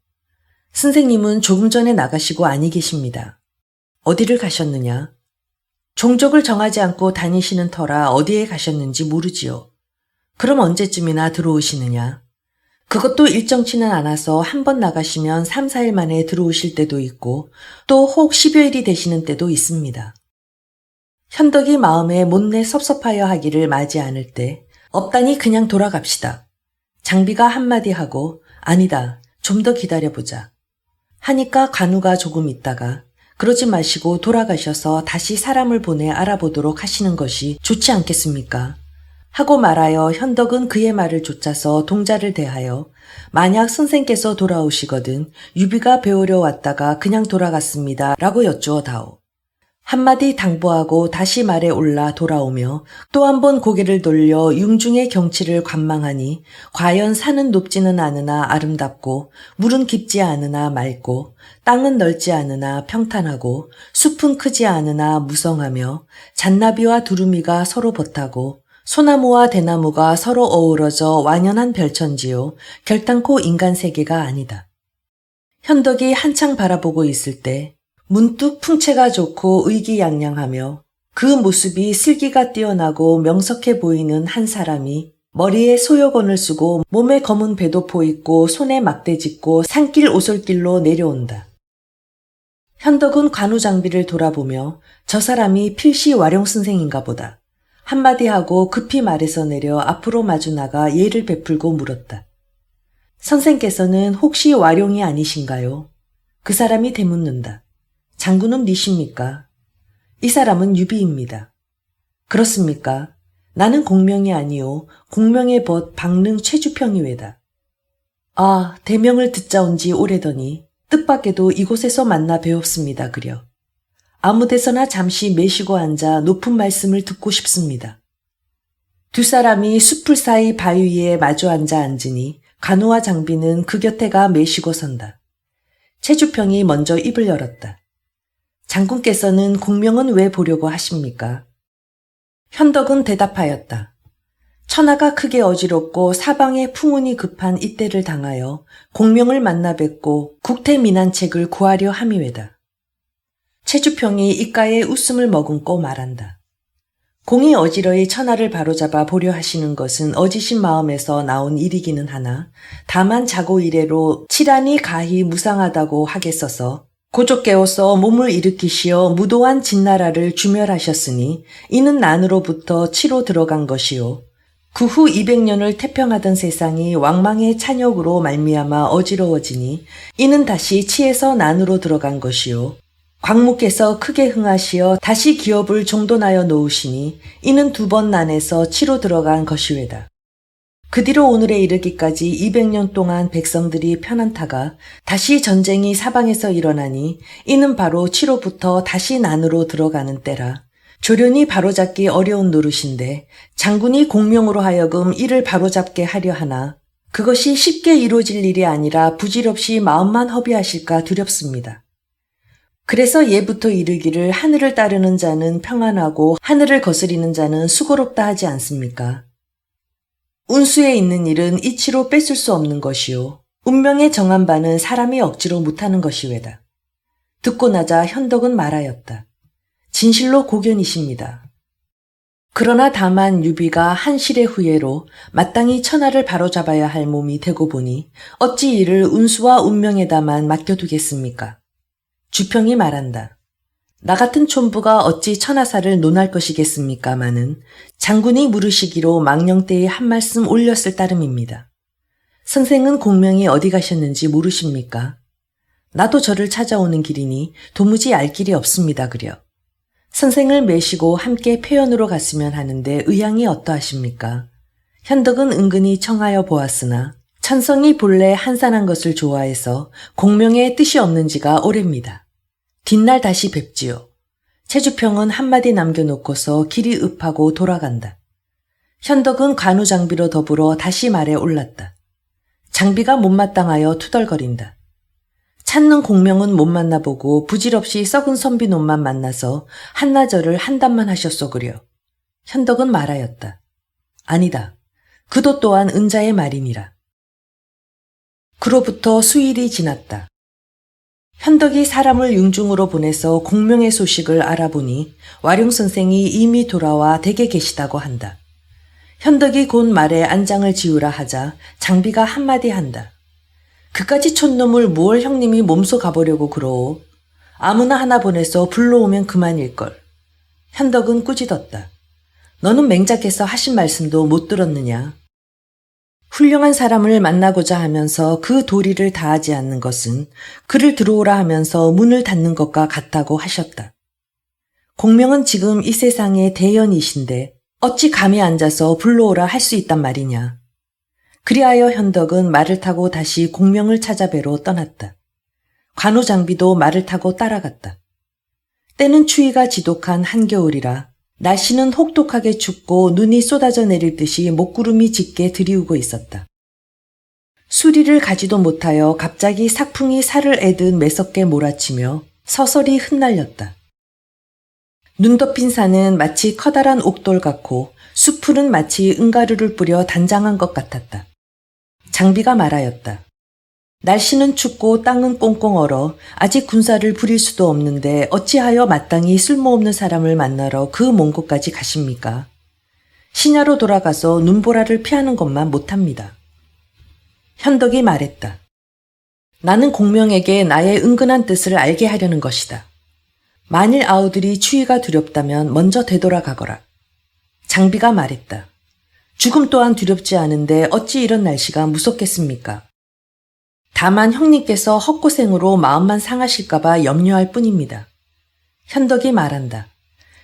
선생님은 조금 전에 나가시고 아니 계십니다. 어디를 가셨느냐? 종족을 정하지 않고 다니시는 터라 어디에 가셨는지 모르지요. 그럼 언제쯤이나 들어오시느냐? 그것도 일정치는 않아서 한 번 나가시면 3, 4일 만에 들어오실 때도 있고 또 혹 10여일이 되시는 때도 있습니다. 현덕이 마음에 못내 섭섭하여 하기를 마지 않을 때 없다니 그냥 돌아갑시다. 장비가 한마디 하고 아니다, 좀 더 기다려보자. 하니까 간우가 조금 있다가 그러지 마시고 돌아가셔서 다시 사람을 보내 알아보도록 하시는 것이 좋지 않겠습니까? 하고 말하여 현덕은 그의 말을 좇아서 동자를 대하여 만약 선생께서 돌아오시거든 유비가 배우려 왔다가 그냥 돌아갔습니다 라고 여쭈어다오. 한마디 당부하고 다시 말에 올라 돌아오며 또 한 번 고개를 돌려 융중의 경치를 관망하니 과연 산은 높지는 않으나 아름답고 물은 깊지 않으나 맑고 땅은 넓지 않으나 평탄하고 숲은 크지 않으나 무성하며 잣나비와 두루미가 서로 벗하고 소나무와 대나무가 서로 어우러져 완연한 별천지요 결단코 인간 세계가 아니다. 현덕이 한창 바라보고 있을 때 문득 풍채가 좋고 의기양양하며 그 모습이 슬기가 뛰어나고 명석해 보이는 한 사람이 머리에 소여건을 쓰고 몸에 검은 배도포 입고 손에 막대 짚고 산길 오솔길로 내려온다. 현덕은 관우 장비를 돌아보며 저 사람이 필시 와룡 선생인가 보다. 한마디 하고 급히 말에서 내려 앞으로 마주 나가 예를 베풀고 물었다. 선생께서는 혹시 와룡이 아니신가요? 그 사람이 되묻는다. 장군은 니십니까? 이 사람은 유비입니다. 그렇습니까? 나는 공명이 아니오. 공명의 벗 박릉 최주평이외다. 아, 대명을 듣자 온 지 오래더니 뜻밖에도 이곳에서 만나 배웠습니다. 그려. 아무데서나 잠시 매시고 앉아 높은 말씀을 듣고 싶습니다. 두 사람이 숲풀 사이 바위 위에 마주 앉으니 간호와 장비는 그 곁에가 매시고 선다. 최주평이 먼저 입을 열었다. 장군께서는 공명은 왜 보려고 하십니까? 현덕은 대답하였다. 천하가 크게 어지럽고 사방에 풍운이 급한 이때를 당하여 공명을 만나 뵙고 국태민안책을 구하려 함이외다. 최주평이 입가에 웃음을 머금고 말한다. 공이 어지러이 천하를 바로잡아 보려 하시는 것은 어지신 마음에서 나온 일이기는 하나 다만 자고 이래로 칠하니 가히 무상하다고 하겠어서 고조 깨워서 몸을 일으키시어 무도한 진나라를 주멸하셨으니 이는 난으로부터 치로 들어간 것이요. 그 후 200년을 태평하던 세상이 왕망의 찬역으로 말미암아 어지러워지니 이는 다시 치에서 난으로 들어간 것이요. 광무께서 크게 흥하시어 다시 기업을 종돈하여 놓으시니 이는 2번 난에서 치로 들어간 것이외다. 그 뒤로 오늘에 이르기까지 200년 동안 백성들이 편안타가 다시 전쟁이 사방에서 일어나니 이는 바로 치로부터 다시 난으로 들어가는 때라. 조련이 바로잡기 어려운 노릇인데 장군이 공명으로 하여금 이를 바로잡게 하려 하나 그것이 쉽게 이루어질 일이 아니라 부질없이 마음만 허비하실까 두렵습니다. 그래서 예부터 이르기를 하늘을 따르는 자는 평안하고 하늘을 거스리는 자는 수고롭다 하지 않습니까? 운수에 있는 일은 이치로 뺏을 수 없는 것이요. 운명에 정한 바는 사람이 억지로 못하는 것이외다. 듣고 나자 현덕은 말하였다. 진실로 고견이십니다. 그러나 다만 유비가 한실의 후예로 마땅히 천하를 바로잡아야 할 몸이 되고 보니 어찌 이를 운수와 운명에다만 맡겨두겠습니까? 주평이 말한다. 나 같은 촌부가 어찌 천하사를 논할 것이겠습니까마는 장군이 물으시기로 망령때에 한 말씀 올렸을 따름입니다. 선생은 공명이 어디 가셨는지 모르십니까? 나도 저를 찾아오는 길이니 도무지 알 길이 없습니다. 그려. 선생을 매시고 함께 폐연으로 갔으면 하는데 의향이 어떠하십니까? 현덕은 은근히 청하여 보았으나 천성이 본래 한산한 것을 좋아해서 공명의 뜻이 없는지가 오래입니다. 뒷날 다시 뵙지요. 최주평은 한마디 남겨놓고서 길이 읍하고 돌아간다. 현덕은 관우장비로 더불어 다시 말에 올랐다. 장비가 못마땅하여 투덜거린다. 찾는 공명은 못 만나보고 부질없이 썩은 선비놈만 만나서 한나절을 한담만 하셨소 그려. 현덕은 말하였다. 아니다. 그도 또한 은자의 말이니라. 그로부터 수일이 지났다. 현덕이 사람을 융중으로 보내서 공명의 소식을 알아보니 와룡선생이 이미 돌아와 댁에 계시다고 한다. 현덕이 곧 말에 안장을 지우라 하자 장비가 한마디 한다. 그까지 촌놈을 무얼 형님이 몸소 가보려고 그러오. 아무나 하나 보내서 불러오면 그만일걸. 현덕은 꾸짖었다. 너는 맹작해서 하신 말씀도 못 들었느냐. 훌륭한 사람을 만나고자 하면서 그 도리를 다하지 않는 것은 그를 들어오라 하면서 문을 닫는 것과 같다고 하셨다. 공명은 지금 이 세상의 대연이신데 어찌 감히 앉아서 불러오라 할 수 있단 말이냐. 그리하여 현덕은 말을 타고 다시 공명을 찾아뵈러 떠났다. 관우장비도 말을 타고 따라갔다. 때는 추위가 지독한 한겨울이라 날씨는 혹독하게 춥고 눈이 쏟아져 내릴 듯이 목구름이 짙게 들이우고 있었다. 수리를 가지도 못하여 갑자기 삭풍이 살을 애듯 매섭게 몰아치며 서서리 흩날렸다. 눈 덮인 산은 마치 커다란 옥돌 같고 수풀은 마치 은가루를 뿌려 단장한 것 같았다. 장비가 말하였다. 날씨는 춥고 땅은 꽁꽁 얼어 아직 군사를 부릴 수도 없는데 어찌하여 마땅히 쓸모없는 사람을 만나러 그 먼 곳까지 가십니까? 시냐로 돌아가서 눈보라를 피하는 것만 못합니다. 현덕이 말했다. 나는 공명에게 나의 은근한 뜻을 알게 하려는 것이다. 만일 아우들이 추위가 두렵다면 먼저 되돌아가거라. 장비가 말했다. 죽음 또한 두렵지 않은데 어찌 이런 날씨가 무섭겠습니까? 다만 형님께서 헛고생으로 마음만 상하실까봐 염려할 뿐입니다. 현덕이 말한다.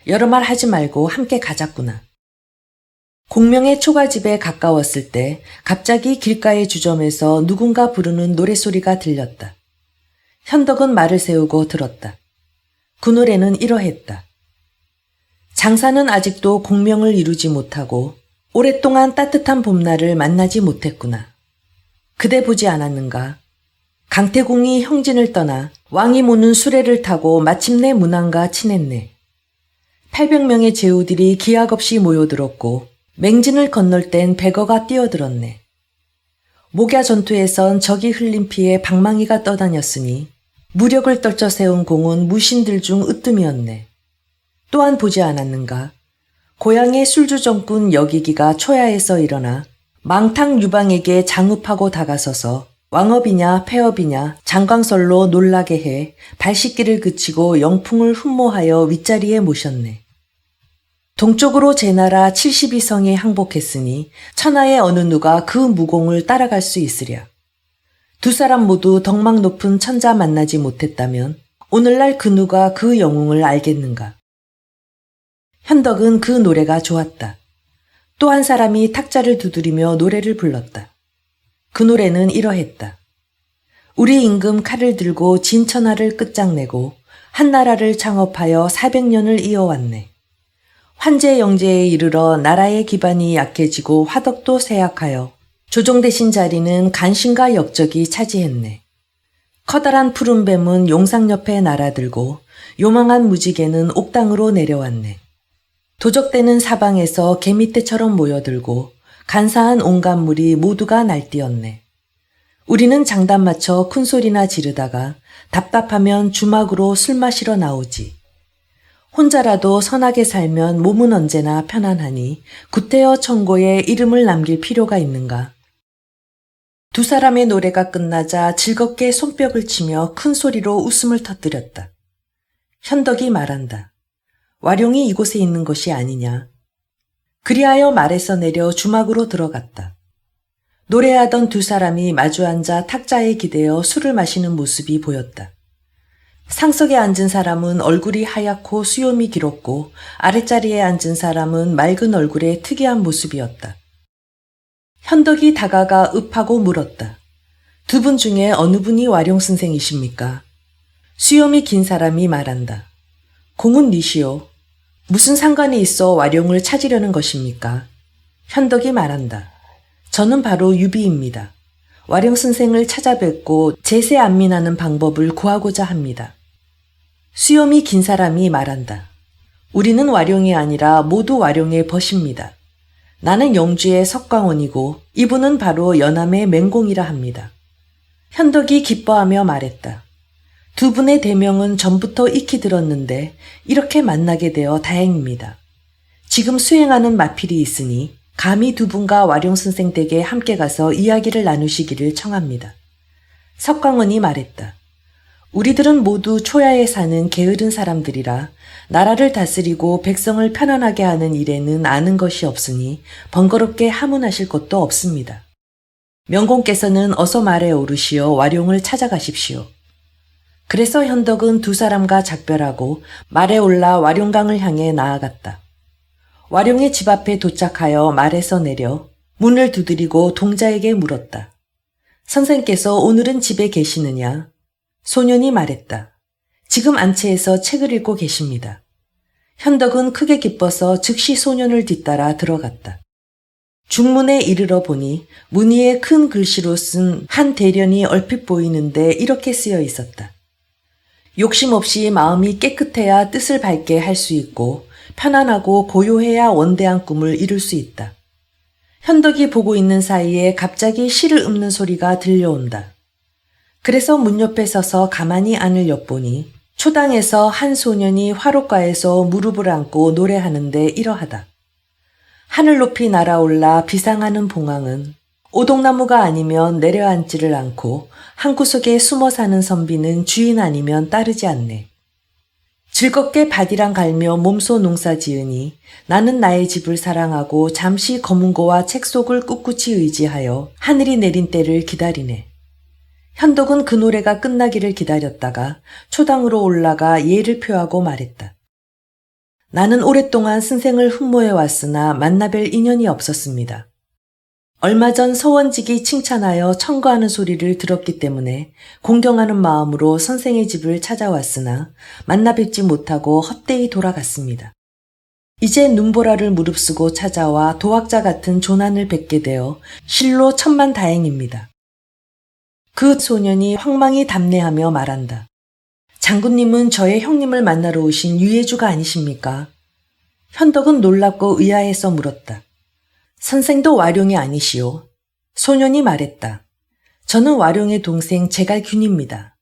여러 말 하지 말고 함께 가자꾸나. 공명의 초가집에 가까웠을 때 갑자기 길가의 주점에서 누군가 부르는 노랫소리가 들렸다. 현덕은 말을 세우고 들었다. 그 노래는 이러했다. 장사는 아직도 공명을 이루지 못하고 오랫동안 따뜻한 봄날을 만나지 못했구나. 그대 보지 않았는가? 강태공이 형진을 떠나 왕이 모는 수레를 타고 마침내 문안과 친했네. 800명의 제후들이 기약 없이 모여들었고 맹진을 건널 땐 백어가 뛰어들었네. 목야 전투에선 적이 흘린 피에 방망이가 떠다녔으니 무력을 떨쳐 세운 공은 무신들 중 으뜸이었네. 또한 보지 않았는가? 고향의 술주정꾼 여기기가 초야에서 일어나 망탕 유방에게 장읍하고 다가서서 왕업이냐 폐업이냐 장광설로 놀라게 해 발씻기를 그치고 영풍을 흠모하여 윗자리에 모셨네. 동쪽으로 제나라 72성에 항복했으니 천하의 어느 누가 그 무공을 따라갈 수 있으랴. 두 사람 모두 덕망 높은 천자 만나지 못했다면 오늘날 그 누가 그 영웅을 알겠는가. 현덕은 그 노래가 좋았다. 또 한 사람이 탁자를 두드리며 노래를 불렀다. 그 노래는 이러했다. 우리 임금 칼을 들고 진천하를 끝장내고 한나라를 창업하여 400년을 이어왔네. 환제 영제에 이르러 나라의 기반이 약해지고 화덕도 쇠약하여 조정대신 자리는 간신과 역적이 차지했네. 커다란 푸른 뱀은 용상 옆에 날아들고 요망한 무지개는 옥당으로 내려왔네. 도적대는 사방에서 개미떼처럼 모여들고 간사한 온갖 물이 모두가 날뛰었네. 우리는 장단 맞춰 큰 소리나 지르다가 답답하면 주막으로 술 마시러 나오지. 혼자라도 선하게 살면 몸은 언제나 편안하니 구태여 천고에 이름을 남길 필요가 있는가. 두 사람의 노래가 끝나자 즐겁게 손뼉을 치며 큰 소리로 웃음을 터뜨렸다. 현덕이 말한다. 와룡이 이곳에 있는 것이 아니냐. 그리하여 말에서 내려 주막으로 들어갔다. 노래하던 두 사람이 마주 앉아 탁자에 기대어 술을 마시는 모습이 보였다. 상석에 앉은 사람은 얼굴이 하얗고 수염이 길었고 아랫자리에 앉은 사람은 맑은 얼굴의 특이한 모습이었다. 현덕이 다가가 읍하고 물었다. 두 분 중에 어느 분이 와룡 선생이십니까? 수염이 긴 사람이 말한다. 공은 니시오. 무슨 상관이 있어 와룡을 찾으려는 것입니까? 현덕이 말한다. 저는 바로 유비입니다. 와룡 선생을 찾아뵙고 제세 안민하는 방법을 구하고자 합니다. 수염이 긴 사람이 말한다. 우리는 와룡이 아니라 모두 와룡의 벗입니다. 나는 영주의 석광원이고 이분은 바로 연암의 맹공이라 합니다. 현덕이 기뻐하며 말했다. 두 분의 대명은 전부터 익히 들었는데 이렇게 만나게 되어 다행입니다. 지금 수행하는 마필이 있으니 감히 두 분과 와룡 선생 댁에 함께 가서 이야기를 나누시기를 청합니다. 석광원이 말했다. 우리들은 모두 초야에 사는 게으른 사람들이라 나라를 다스리고 백성을 편안하게 하는 일에는 아는 것이 없으니 번거롭게 하문하실 것도 없습니다. 명공께서는 어서 말에 오르시어 와룡을 찾아가십시오. 그래서 현덕은 두 사람과 작별하고 말에 올라 와룡강을 향해 나아갔다. 와룡의 집 앞에 도착하여 말에서 내려 문을 두드리고 동자에게 물었다. 선생께서 오늘은 집에 계시느냐? 소년이 말했다. 지금 안채에서 책을 읽고 계십니다. 현덕은 크게 기뻐서 즉시 소년을 뒤따라 들어갔다. 중문에 이르러 보니 문 위에 큰 글씨로 쓴 한 대련이 얼핏 보이는데 이렇게 쓰여 있었다. 욕심 없이 마음이 깨끗해야 뜻을 밝게 할 수 있고 편안하고 고요해야 원대한 꿈을 이룰 수 있다. 현덕이 보고 있는 사이에 갑자기 시를 읊는 소리가 들려온다. 그래서 문 옆에 서서 가만히 안을 엿보니 초당에서 한 소년이 화롯가에서 무릎을 안고 노래하는데 이러하다. 하늘 높이 날아올라 비상하는 봉황은 오동나무가 아니면 내려앉지를 않고 한 구석에 숨어 사는 선비는 주인 아니면 따르지 않네. 즐겁게 밭이랑 갈며 몸소 농사 지으니 나는 나의 집을 사랑하고 잠시 검은고와 책 속을 꿋꿋이 의지하여 하늘이 내린 때를 기다리네. 현덕은 그 노래가 끝나기를 기다렸다가 초당으로 올라가 예를 표하고 말했다. 나는 오랫동안 선생을 흠모해 왔으나 만나뵐 인연이 없었습니다. 얼마 전 서원직이 칭찬하여 청거하는 소리를 들었기 때문에 공경하는 마음으로 선생의 집을 찾아왔으나 만나 뵙지 못하고 헛되이 돌아갔습니다. 이제 눈보라를 무릅쓰고 찾아와 도학자 같은 조난을 뵙게 되어 실로 천만다행입니다. 그 소년이 황망히 답례하며 말한다. 장군님은 저의 형님을 만나러 오신 유예주가 아니십니까? 현덕은 놀랍고 의아해서 물었다. 선생도 와룡이 아니시오. 소년이 말했다. 저는 와룡의 동생 제갈균입니다.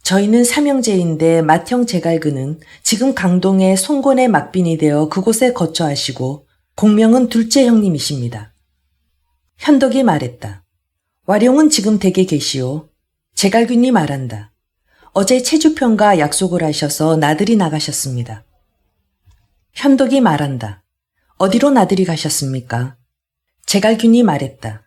저희는 삼형제인데 맏형 제갈근은 지금 강동의 송곤의 막빈이 되어 그곳에 거처하시고 공명은 둘째 형님이십니다. 현덕이 말했다. 와룡은 지금 댁에 계시오. 제갈균이 말한다. 어제 체주편과 약속을 하셔서 나들이 나가셨습니다. 현덕이 말한다. 어디로 나들이 가셨습니까? 제갈균이 말했다.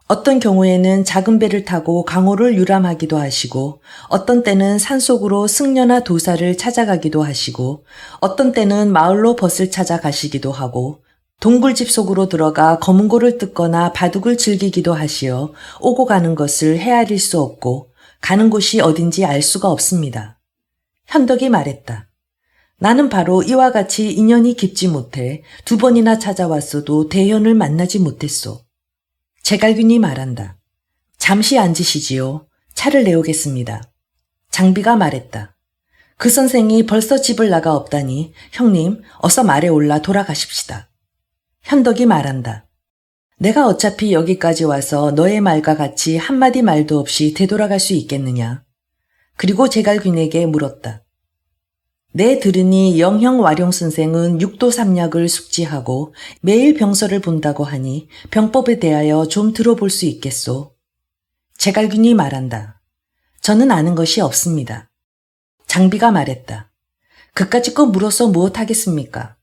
어떤 경우에는 작은 배를 타고 강호를 유람하기도 하시고 어떤 때는 산속으로 승려나 도사를 찾아가기도 하시고 어떤 때는 마을로 벗을 찾아가시기도 하고 동굴집 속으로 들어가 검은고를 뜯거나 바둑을 즐기기도 하시어 오고 가는 것을 헤아릴 수 없고 가는 곳이 어딘지 알 수가 없습니다. 현덕이 말했다. 나는 바로 이와 같이 인연이 깊지 못해 두 번이나 찾아왔어도 대현을 만나지 못했소. 제갈균이 말한다. 잠시 앉으시지요. 차를 내오겠습니다. 장비가 말했다. 그 선생이 벌써 집을 나가 없다니 형님 어서 말에 올라 돌아가십시다. 현덕이 말한다. 내가 어차피 여기까지 와서 너의 말과 같이 한마디 말도 없이 되돌아갈 수 있겠느냐. 그리고 제갈균에게 물었다. 내 들으니 영형 와룡 선생은 육도삼약을 숙지하고 매일 병서를 본다고 하니 병법에 대하여 좀 들어볼 수 있겠소. 제갈균이 말한다. 저는 아는 것이 없습니다. 장비가 말했다. 그까짓 거 물어서 무엇하겠습니까?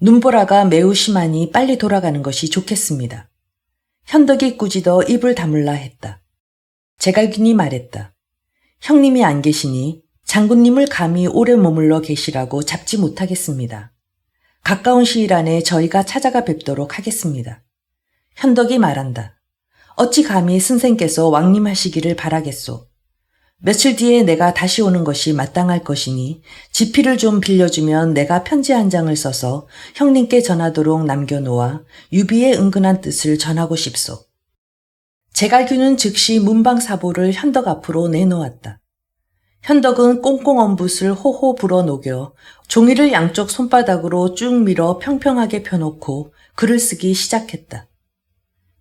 눈보라가 매우 심하니 빨리 돌아가는 것이 좋겠습니다. 현덕이 꾸짖어 입을 다물라 했다. 제갈균이 말했다. 형님이 안 계시니 장군님을 감히 오래 머물러 계시라고 잡지 못하겠습니다. 가까운 시일 안에 저희가 찾아가 뵙도록 하겠습니다. 현덕이 말한다. 어찌 감히 선생께서 왕림하시기를 바라겠소. 며칠 뒤에 내가 다시 오는 것이 마땅할 것이니 지피를 좀 빌려주면 내가 편지 한 장을 써서 형님께 전하도록 남겨놓아 유비의 은근한 뜻을 전하고 싶소. 제갈규는 즉시 문방사보를 현덕 앞으로 내놓았다. 현덕은 꽁꽁 언 붓을 호호 불어 녹여 종이를 양쪽 손바닥으로 쭉 밀어 평평하게 펴놓고 글을 쓰기 시작했다.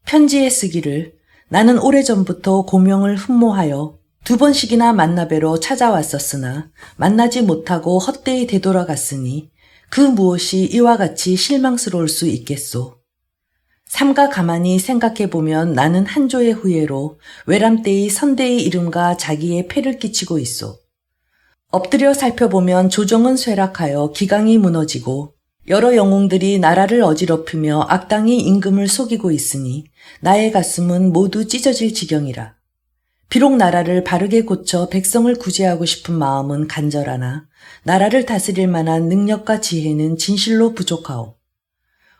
편지에 쓰기를 나는 오래전부터 고명을 흠모하여 2번씩이나 만나뵈러 찾아왔었으나 만나지 못하고 헛되이 되돌아갔으니 그 무엇이 이와 같이 실망스러울 수 있겠소. 삼가 가만히 생각해보면 나는 한조의 후예로 외람때의 선대의 이름과 자기의 패를 끼치고 있소. 엎드려 살펴보면 조정은 쇠락하여 기강이 무너지고 여러 영웅들이 나라를 어지럽히며 악당이 임금을 속이고 있으니 나의 가슴은 모두 찢어질 지경이라. 비록 나라를 바르게 고쳐 백성을 구제하고 싶은 마음은 간절하나 나라를 다스릴 만한 능력과 지혜는 진실로 부족하오.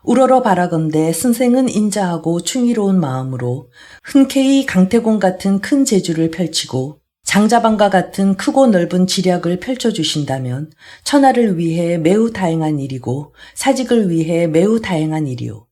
우러러 바라건대 선생은 인자하고 충의로운 마음으로 흔쾌히 강태공 같은 큰 재주를 펼치고 장자방과 같은 크고 넓은 지략을 펼쳐주신다면 천하를 위해 매우 다행한 일이고 사직을 위해 매우 다행한 일이오.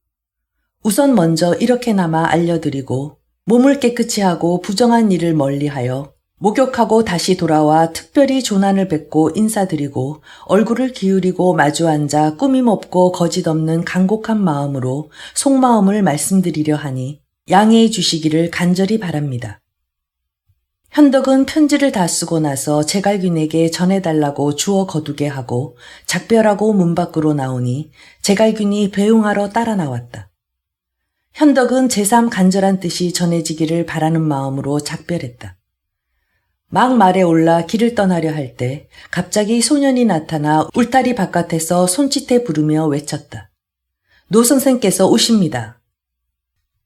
우선 먼저 이렇게나마 알려드리고 몸을 깨끗이 하고 부정한 일을 멀리하여 목욕하고 다시 돌아와 특별히 조난을 뵙고 인사드리고 얼굴을 기울이고 마주 앉아 꾸밈없고 거짓없는 간곡한 마음으로 속마음을 말씀드리려 하니 양해해 주시기를 간절히 바랍니다. 현덕은 편지를 다 쓰고 나서 제갈균에게 전해달라고 주어 거두게 하고 작별하고 문 밖으로 나오니 제갈균이 배웅하러 따라 나왔다. 현덕은 제3 간절한 뜻이 전해지기를 바라는 마음으로 작별했다. 막 말에 올라 길을 떠나려 할 때 갑자기 소년이 나타나 울타리 바깥에서 손짓해 부르며 외쳤다. 노 선생께서 오십니다.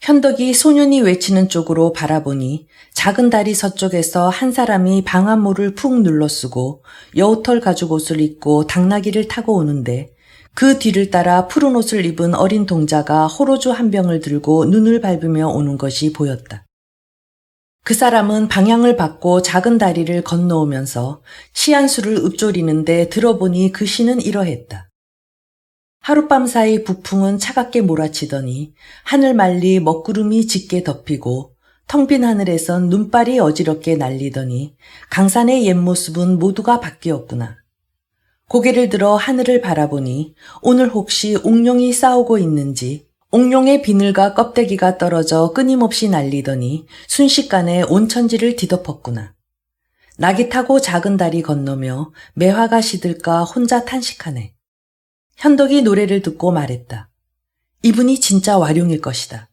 현덕이 소년이 외치는 쪽으로 바라보니 작은 다리 서쪽에서 한 사람이 방한모를 푹 눌러쓰고 여우털 가죽 옷을 입고 당나귀를 타고 오는데 그 뒤를 따라 푸른 옷을 입은 어린 동자가 호로주 한 병을 들고 눈을 밟으며 오는 것이 보였다. 그 사람은 방향을 바꿔 작은 다리를 건너오면서 시 한 수를 읊조리는데 들어보니 그 시는 이러했다. 하룻밤 사이 북풍은 차갑게 몰아치더니 하늘 말리 먹구름이 짙게 덮이고 텅 빈 하늘에선 눈발이 어지럽게 날리더니 강산의 옛 모습은 모두가 바뀌었구나. 고개를 들어 하늘을 바라보니 오늘 혹시 옥룡이 싸우고 있는지 옥룡의 비늘과 껍데기가 떨어져 끊임없이 날리더니 순식간에 온 천지를 뒤덮었구나. 낙이 타고 작은 다리 건너며 매화가 시들까 혼자 탄식하네. 현덕이 노래를 듣고 말했다. 이분이 진짜 와룡일 것이다.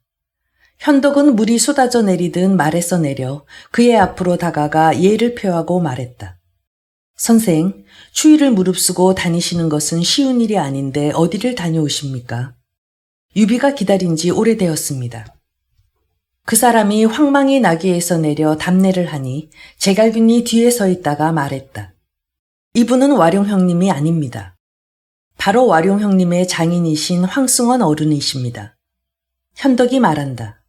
현덕은 물이 쏟아져 내리듯 말에서 내려 그의 앞으로 다가가 예를 표하고 말했다. 선생, 추위를 무릅쓰고 다니시는 것은 쉬운 일이 아닌데 어디를 다녀오십니까? 유비가 기다린 지 오래되었습니다. 그 사람이 황망히 나귀에서 내려 답례를 하니 제갈균이 뒤에 서 있다가 말했다. 이분은 와룡 형님이 아닙니다. 바로 와룡 형님의 장인이신 황승원 어른이십니다. 현덕이 말한다.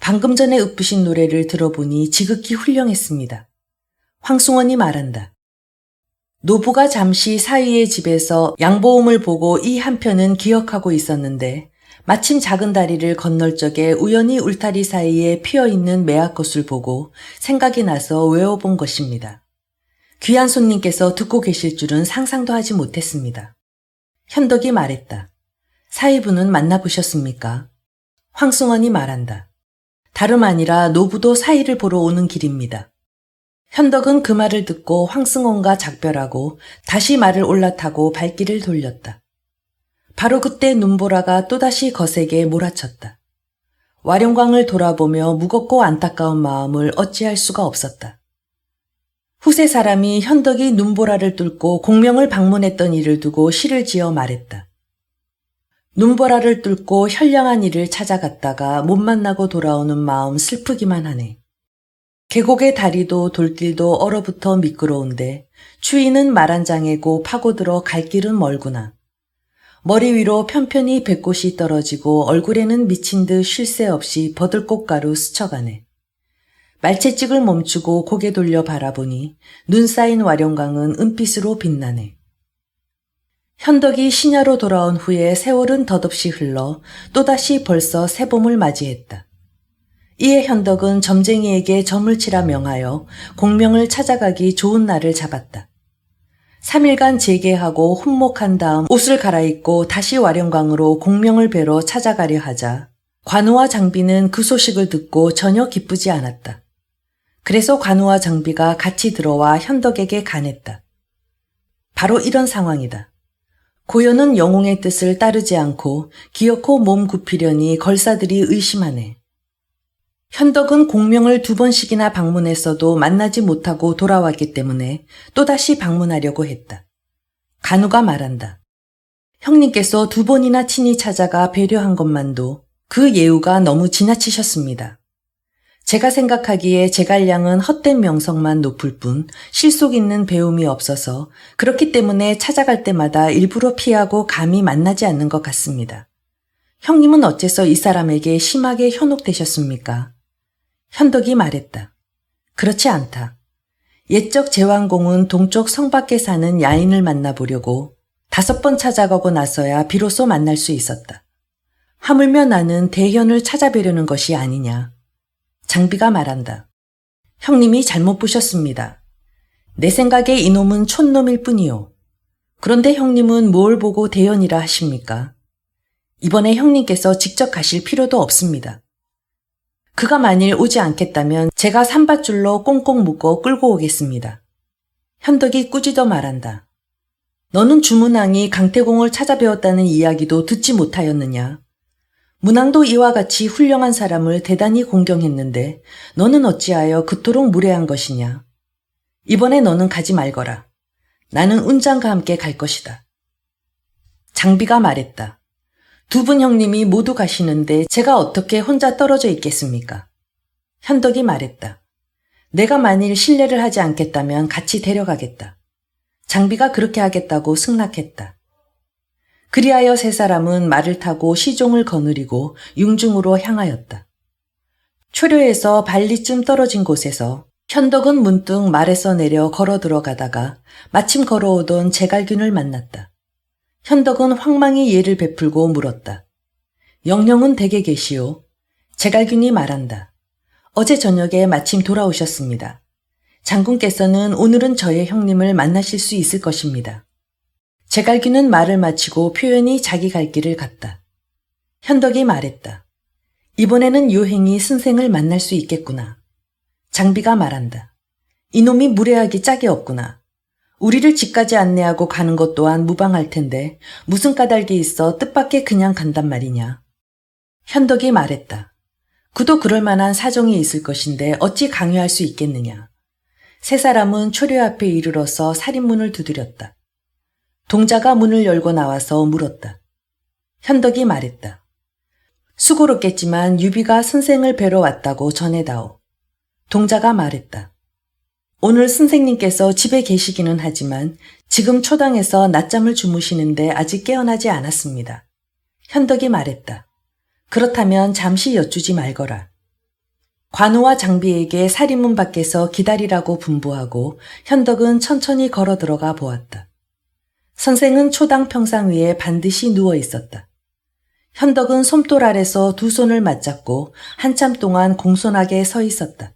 방금 전에 읊으신 노래를 들어보니 지극히 훌륭했습니다. 황승원이 말한다. 노부가 잠시 사위의 집에서 양보음을 보고 이 한편은 기억하고 있었는데 마침 작은 다리를 건널 적에 우연히 울타리 사이에 피어있는 매화꽃을 보고 생각이 나서 외워본 것입니다. 귀한 손님께서 듣고 계실 줄은 상상도 하지 못했습니다. 현덕이 말했다. 사위분은 만나보셨습니까? 황승원이 말한다. 다름 아니라 노부도 사위를 보러 오는 길입니다. 현덕은 그 말을 듣고 황승원과 작별하고 다시 말을 올라타고 발길을 돌렸다. 바로 그때 눈보라가 또다시 거세게 몰아쳤다. 와룡광을 돌아보며 무겁고 안타까운 마음을 어찌할 수가 없었다. 후세 사람이 현덕이 눈보라를 뚫고 공명을 방문했던 일을 두고 시를 지어 말했다. 눈보라를 뚫고 현량한 이를 찾아갔다가 못 만나고 돌아오는 마음 슬프기만 하네. 계곡의 다리도 돌길도 얼어붙어 미끄러운데 추위는 말 한 장이고 파고들어 갈 길은 멀구나. 머리 위로 편편히 배꽃이 떨어지고 얼굴에는 미친 듯 쉴 새 없이 버들꽃가루 스쳐가네. 말채찍을 멈추고 고개 돌려 바라보니 눈 쌓인 와룡강은 은빛으로 빛나네. 현덕이 시냐로 돌아온 후에 세월은 덧없이 흘러 또다시 벌써 새봄을 맞이했다. 이에 현덕은 점쟁이에게 점을 치라 명하여 공명을 찾아가기 좋은 날을 잡았다. 3일간 재개하고 훈목한 다음 옷을 갈아입고 다시 와룡강으로 공명을 뵈러 찾아가려 하자 관우와 장비는 그 소식을 듣고 전혀 기쁘지 않았다. 그래서 관우와 장비가 같이 들어와 현덕에게 간했다. 바로 이런 상황이다. 고연은 영웅의 뜻을 따르지 않고 기어코 몸 굽히려니 걸사들이 의심하네. 현덕은 공명을 2번씩이나 방문했어도 만나지 못하고 돌아왔기 때문에 또다시 방문하려고 했다. 간우가 말한다. 형님께서 2번이나 친히 찾아가 배려한 것만도 그 예우가 너무 지나치셨습니다. 제가 생각하기에 제갈량은 헛된 명성만 높을 뿐 실속 있는 배움이 없어서 그렇기 때문에 찾아갈 때마다 일부러 피하고 감히 만나지 않는 것 같습니다. 형님은 어째서 이 사람에게 심하게 현혹되셨습니까? 현덕이 말했다. 그렇지 않다. 옛적 제왕공은 동쪽 성 밖에 사는 야인을 만나보려고 5번 찾아가고 나서야 비로소 만날 수 있었다. 하물며 나는 대현을 찾아뵈려는 것이 아니냐. 장비가 말한다. 형님이 잘못 보셨습니다. 내 생각에 이놈은 촌놈일 뿐이요. 그런데 형님은 뭘 보고 대현이라 하십니까? 이번에 형님께서 직접 가실 필요도 없습니다. 그가 만일 오지 않겠다면 제가 산밧줄로 꽁꽁 묶어 끌고 오겠습니다. 현덕이 꾸짖어 말한다. 너는 주문왕이 강태공을 찾아뵈었다는 이야기도 듣지 못하였느냐? 문왕도 이와 같이 훌륭한 사람을 대단히 공경했는데 너는 어찌하여 그토록 무례한 것이냐? 이번에 너는 가지 말거라. 나는 운장과 함께 갈 것이다. 장비가 말했다. 2분 형님이 모두 가시는데 제가 어떻게 혼자 떨어져 있겠습니까? 현덕이 말했다. 내가 만일 신뢰를 하지 않겠다면 같이 데려가겠다. 장비가 그렇게 하겠다고 승낙했다. 그리하여 3사람은 말을 타고 시종을 거느리고 융중으로 향하였다. 초려에서 발리쯤 떨어진 곳에서 현덕은 문득 말에서 내려 걸어 들어가다가 마침 걸어오던 제갈균을 만났다. 현덕은 황망히 예를 베풀고 물었다. 영령은 댁에 계시오? 제갈균이 말한다. 어제 저녁에 마침 돌아오셨습니다. 장군께서는 오늘은 저의 형님을 만나실 수 있을 것입니다. 제갈균은 말을 마치고 표현이 자기 갈 길을 갔다. 현덕이 말했다. 이번에는 요행이 선생을 만날 수 있겠구나. 장비가 말한다. 이놈이 무례하기 짝이 없구나. 우리를 집까지 안내하고 가는 것 또한 무방할 텐데 무슨 까닭이 있어 뜻밖의 그냥 간단 말이냐. 현덕이 말했다. 그도 그럴 만한 사정이 있을 것인데 어찌 강요할 수 있겠느냐. 3사람은 초려 앞에 이르러서 살인문을 두드렸다. 동자가 문을 열고 나와서 물었다. 현덕이 말했다. 수고롭겠지만 유비가 선생을 뵈러 왔다고 전해다오. 동자가 말했다. 오늘 선생님께서 집에 계시기는 하지만 지금 초당에서 낮잠을 주무시는데 아직 깨어나지 않았습니다. 현덕이 말했다. 그렇다면 잠시 여쭈지 말거라. 관우와 장비에게 살인문 밖에서 기다리라고 분부하고 현덕은 천천히 걸어 들어가 보았다. 선생은 초당 평상 위에 반드시 누워 있었다. 현덕은 솜돌 아래서 2 손을 맞잡고 한참 동안 공손하게 서 있었다.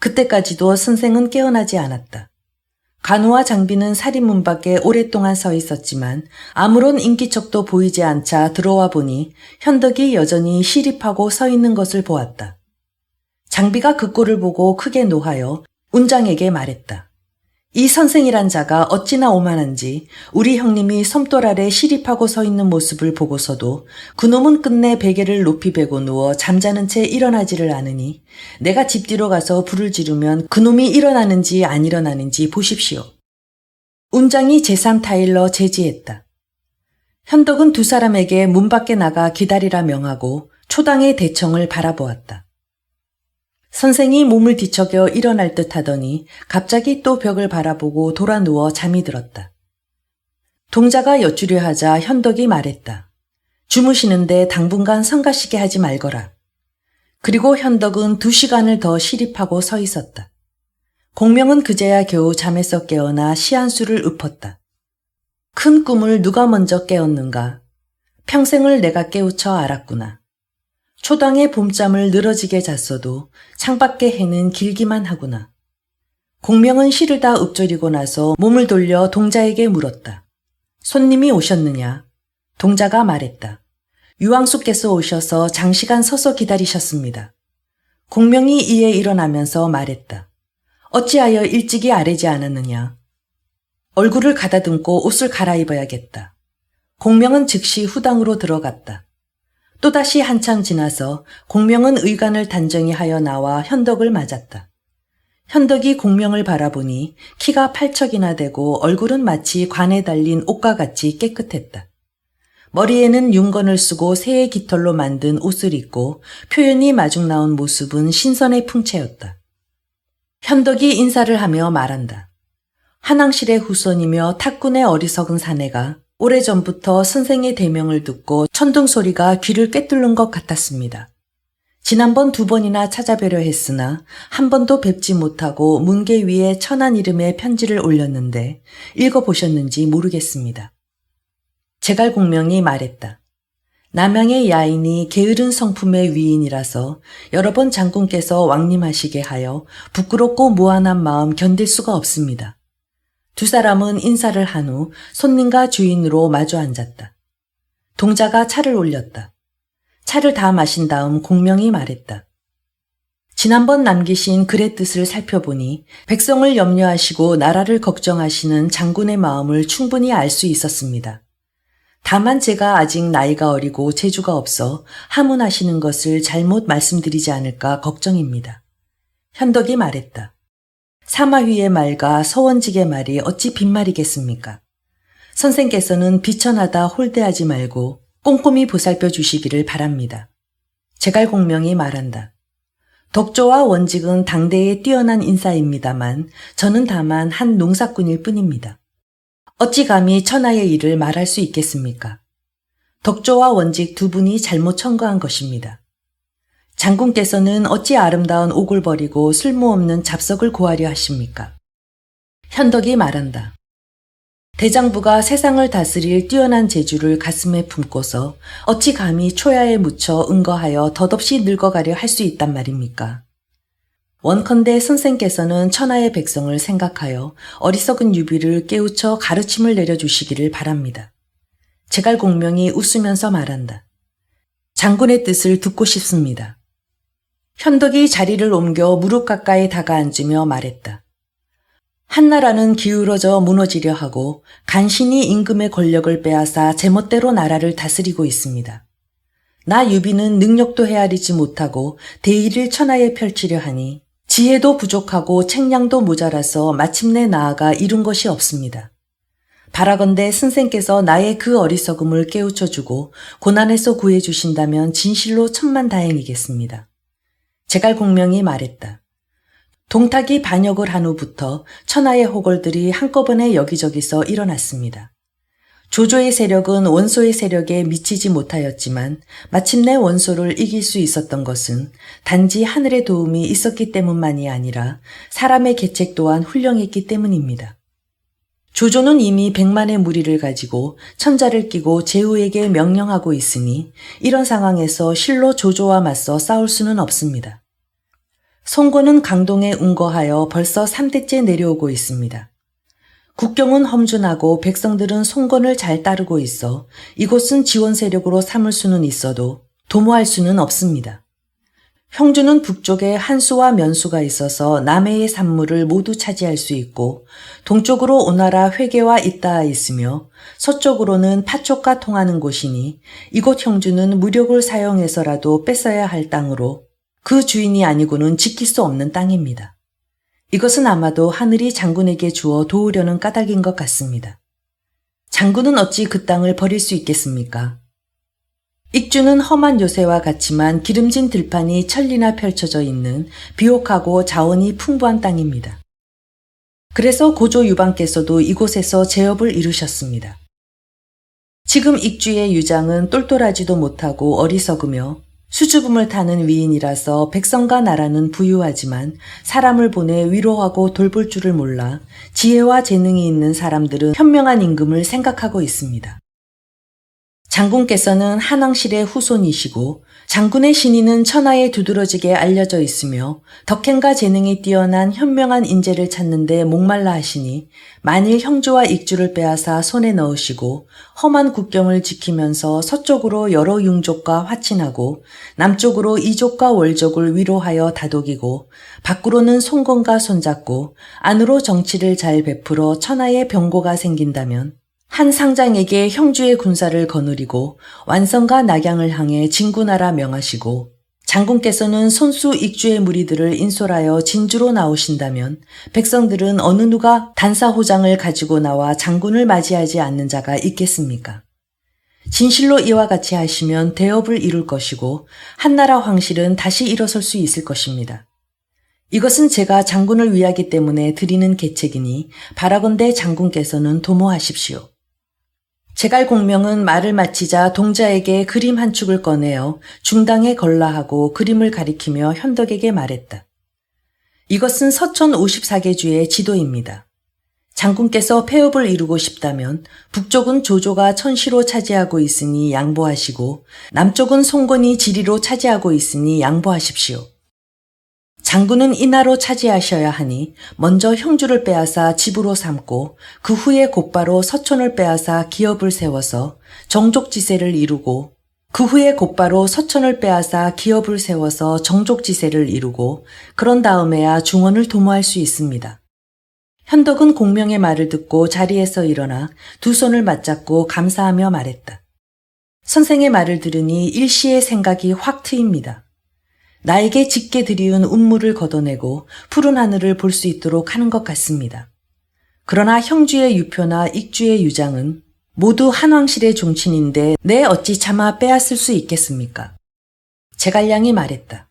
그때까지도 선생은 깨어나지 않았다. 관우와 장비는 살인문 밖에 오랫동안 서 있었지만 아무런 인기척도 보이지 않자 들어와 보니 현덕이 여전히 시립하고 서 있는 것을 보았다. 장비가 그 꼴을 보고 크게 노하여 운장에게 말했다. 이 선생이란 자가 어찌나 오만한지 우리 형님이 섬돌 아래 시립하고 서 있는 모습을 보고서도 그놈은 끝내 베개를 높이 베고 누워 잠자는 채 일어나지를 않으니 내가 집 뒤로 가서 불을 지르면 그놈이 일어나는지 안 일어나는지 보십시오. 운장이 제3타일러 제지했다. 현덕은 2사람에게 문 밖에 나가 기다리라 명하고 초당의 대청을 바라보았다. 선생이 몸을 뒤척여 일어날 듯 하더니 갑자기 또 벽을 바라보고 돌아 누워 잠이 들었다. 동자가 여쭈려 하자 현덕이 말했다. 주무시는데 당분간 성가시게 하지 말거라. 그리고 현덕은 2시간을 더 시립하고 서 있었다. 공명은 그제야 겨우 잠에서 깨어나 시한수를 읊었다. 큰 꿈을 누가 먼저 깨웠는가. 평생을 내가 깨우쳐 알았구나. 초당의 봄잠을 늘어지게 잤어도 창밖의 해는 길기만 하구나. 공명은 시를 다 읊조리고 나서 몸을 돌려 동자에게 물었다. 손님이 오셨느냐? 동자가 말했다. 유왕수께서 오셔서 장시간 서서 기다리셨습니다. 공명이 이에 일어나면서 말했다. 어찌하여 일찍이 아래지 않았느냐? 얼굴을 가다듬고 옷을 갈아입어야겠다. 공명은 즉시 후당으로 들어갔다. 또다시 한참 지나서 공명은 의관을 단정히 하여 나와 현덕을 맞았다. 현덕이 공명을 바라보니 키가 8척이나 되고 얼굴은 마치 관에 달린 옷과 같이 깨끗했다. 머리에는 윤건을 쓰고 새의 깃털로 만든 옷을 입고 표현이 마중 나온 모습은 신선의 풍채였다. 현덕이 인사를 하며 말한다. 한왕실의 후손이며 탁군의 어리석은 사내가 오래전부터 선생의 대명을 듣고 천둥 소리가 귀를 꿰뚫는 것 같았습니다. 지난번 2번이나 찾아뵈려 했으나 한 번도 뵙지 못하고 문계 위에 천한 이름의 편지를 올렸는데 읽어보셨는지 모르겠습니다. 제갈공명이 말했다. 남양의 야인이 게으른 성품의 위인이라서 여러 번 장군께서 왕림하시게 하여 부끄럽고 무안한 마음 견딜 수가 없습니다. 2 사람은 인사를 한 후 손님과 주인으로 마주 앉았다. 동자가 차를 올렸다. 차를 다 마신 다음 공명이 말했다. 지난번 남기신 글의 뜻을 살펴보니 백성을 염려하시고 나라를 걱정하시는 장군의 마음을 충분히 알 수 있었습니다. 다만 제가 아직 나이가 어리고 재주가 없어 하문하시는 것을 잘못 말씀드리지 않을까 걱정입니다. 현덕이 말했다. 사마휘의 말과 서원직의 말이 어찌 빈말이겠습니까? 선생께서는 비천하다 홀대하지 말고 꼼꼼히 보살펴 주시기를 바랍니다. 제갈공명이 말한다. 덕조와 원직은 당대에 뛰어난 인사입니다만 저는 다만 한 농사꾼일 뿐입니다. 어찌 감히 천하의 일을 말할 수 있겠습니까? 덕조와 원직 2분이 잘못 청구한 것입니다. 장군께서는 어찌 아름다운 옥을 버리고 쓸모없는 잡석을 구하려 하십니까? 현덕이 말한다. 대장부가 세상을 다스릴 뛰어난 재주를 가슴에 품고서 어찌 감히 초야에 묻혀 은거하여 덧없이 늙어가려 할 수 있단 말입니까? 원컨대 선생께서는 천하의 백성을 생각하여 어리석은 유비를 깨우쳐 가르침을 내려주시기를 바랍니다. 제갈공명이 웃으면서 말한다. 장군의 뜻을 듣고 싶습니다. 현덕이 자리를 옮겨 무릎 가까이 다가앉으며 말했다. 한나라는 기울어져 무너지려 하고 간신히 임금의 권력을 빼앗아 제멋대로 나라를 다스리고 있습니다. 나 유비는 능력도 헤아리지 못하고 대의를 천하에 펼치려 하니 지혜도 부족하고 책량도 모자라서 마침내 나아가 이룬 것이 없습니다. 바라건대 선생께서 나의 그 어리석음을 깨우쳐주고 고난에서 구해주신다면 진실로 천만다행이겠습니다. 제갈공명이 말했다. 동탁이 반역을 한 후부터 천하의 호걸들이 한꺼번에 여기저기서 일어났습니다. 조조의 세력은 원소의 세력에 미치지 못하였지만 마침내 원소를 이길 수 있었던 것은 단지 하늘의 도움이 있었기 때문만이 아니라 사람의 계책 또한 훌륭했기 때문입니다. 조조는 이미 100만의 무리를 가지고 천자를 끼고 제후에게 명령하고 있으니 이런 상황에서 실로 조조와 맞서 싸울 수는 없습니다. 송고는 강동에 운거하여 벌써 3대째 내려오고 있습니다. 국경은 험준하고 백성들은 송건을 잘 따르고 있어 이곳은 지원 세력으로 삼을 수는 있어도 도모할 수는 없습니다. 형주는 북쪽에 한수와 면수가 있어서 남해의 산물을 모두 차지할 수 있고 동쪽으로 오나라 회계와 있다하 있으며 서쪽으로는 파촉과 통하는 곳이니 이곳 형주는 무력을 사용해서라도 뺏어야 할 땅으로 그 주인이 아니고는 지킬 수 없는 땅입니다. 이것은 아마도 하늘이 장군에게 주어 도우려는 까닭인 것 같습니다. 장군은 어찌 그 땅을 버릴 수 있겠습니까? 익주는 험한 요새와 같지만 기름진 들판이 천리나 펼쳐져 있는 비옥하고 자원이 풍부한 땅입니다. 그래서 고조 유방께서도 이곳에서 제업을 이루셨습니다. 지금 익주의 유장은 똘똘하지도 못하고 어리석으며 수줍음을 타는 위인이라서 백성과 나라는 부유하지만 사람을 보내 위로하고 돌볼 줄을 몰라 지혜와 재능이 있는 사람들은 현명한 임금을 생각하고 있습니다. 장군께서는 한왕실의 후손이시고 장군의 신의는 천하에 두드러지게 알려져 있으며 덕행과 재능이 뛰어난 현명한 인재를 찾는 데 목말라 하시니 만일 형주와 익주를 빼앗아 손에 넣으시고 험한 국경을 지키면서 서쪽으로 여러 융족과 화친하고 남쪽으로 이족과 월족을 위로하여 다독이고 밖으로는 송건과 손잡고 안으로 정치를 잘 베풀어 천하에 병고가 생긴다면 한 상장에게 형주의 군사를 거느리고 완성과 낙양을 향해 진군하라 명하시고 장군께서는 손수 익주의 무리들을 인솔하여 진주로 나오신다면 백성들은 어느 누가 단사호장을 가지고 나와 장군을 맞이하지 않는 자가 있겠습니까? 진실로 이와 같이 하시면 대업을 이룰 것이고 한나라 황실은 다시 일어설 수 있을 것입니다. 이것은 제가 장군을 위하기 때문에 드리는 계책이니 바라건대 장군께서는 도모하십시오. 제갈공명은 말을 마치자 동자에게 그림 한 축을 꺼내어 중당에 걸라하고 그림을 가리키며 현덕에게 말했다. 이것은 서천 54개주의 지도입니다. 장군께서 폐업을 이루고 싶다면 북쪽은 조조가 천시로 차지하고 있으니 양보하시고 남쪽은 송건이 지리로 차지하고 있으니 양보하십시오. 장군은 인하로 차지하셔야 하니 먼저 형주를 빼앗아 집으로 삼고 그 후에 곧바로 서촌을 빼앗아 기업을 세워서 정족지세를 이루고 그 후에 곧바로 서촌을 빼앗아 기업을 세워서 정족지세를 이루고 그런 다음에야 중원을 도모할 수 있습니다. 현덕은 공명의 말을 듣고 자리에서 일어나 두 손을 맞잡고 감사하며 말했다. 선생의 말을 들으니 일시의 생각이 확 트입니다. 나에게 짙게 드리운 운물을 걷어내고 푸른 하늘을 볼 수 있도록 하는 것 같습니다. 그러나 형주의 유표나 익주의 유장은 모두 한왕실의 종친인데 내 어찌 차마 빼앗을 수 있겠습니까? 제갈량이 말했다.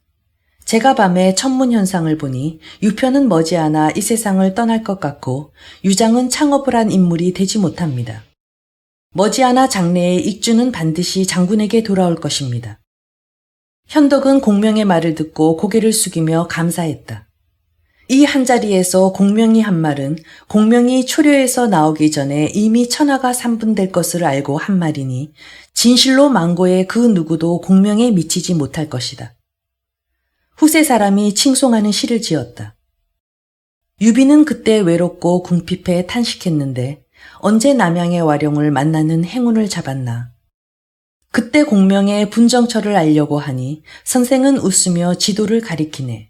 제가 밤에 천문 현상을 보니 유표는 머지않아 이 세상을 떠날 것 같고 유장은 창업을 한 인물이 되지 못합니다. 머지않아 장래에 익주는 반드시 장군에게 돌아올 것입니다. 현덕은 공명의 말을 듣고 고개를 숙이며 감사했다. 이 한자리에서 공명이 한 말은 공명이 초려에서 나오기 전에 이미 천하가 삼분될 것을 알고 한 말이니 진실로 망고의 그 누구도 공명에 미치지 못할 것이다. 후세 사람이 칭송하는 시를 지었다. 유비는 그때 외롭고 궁핍해 탄식했는데 언제 남양의 와룡을 만나는 행운을 잡았나. 그때 공명의 분정처를 알려고 하니 선생은 웃으며 지도를 가리키네.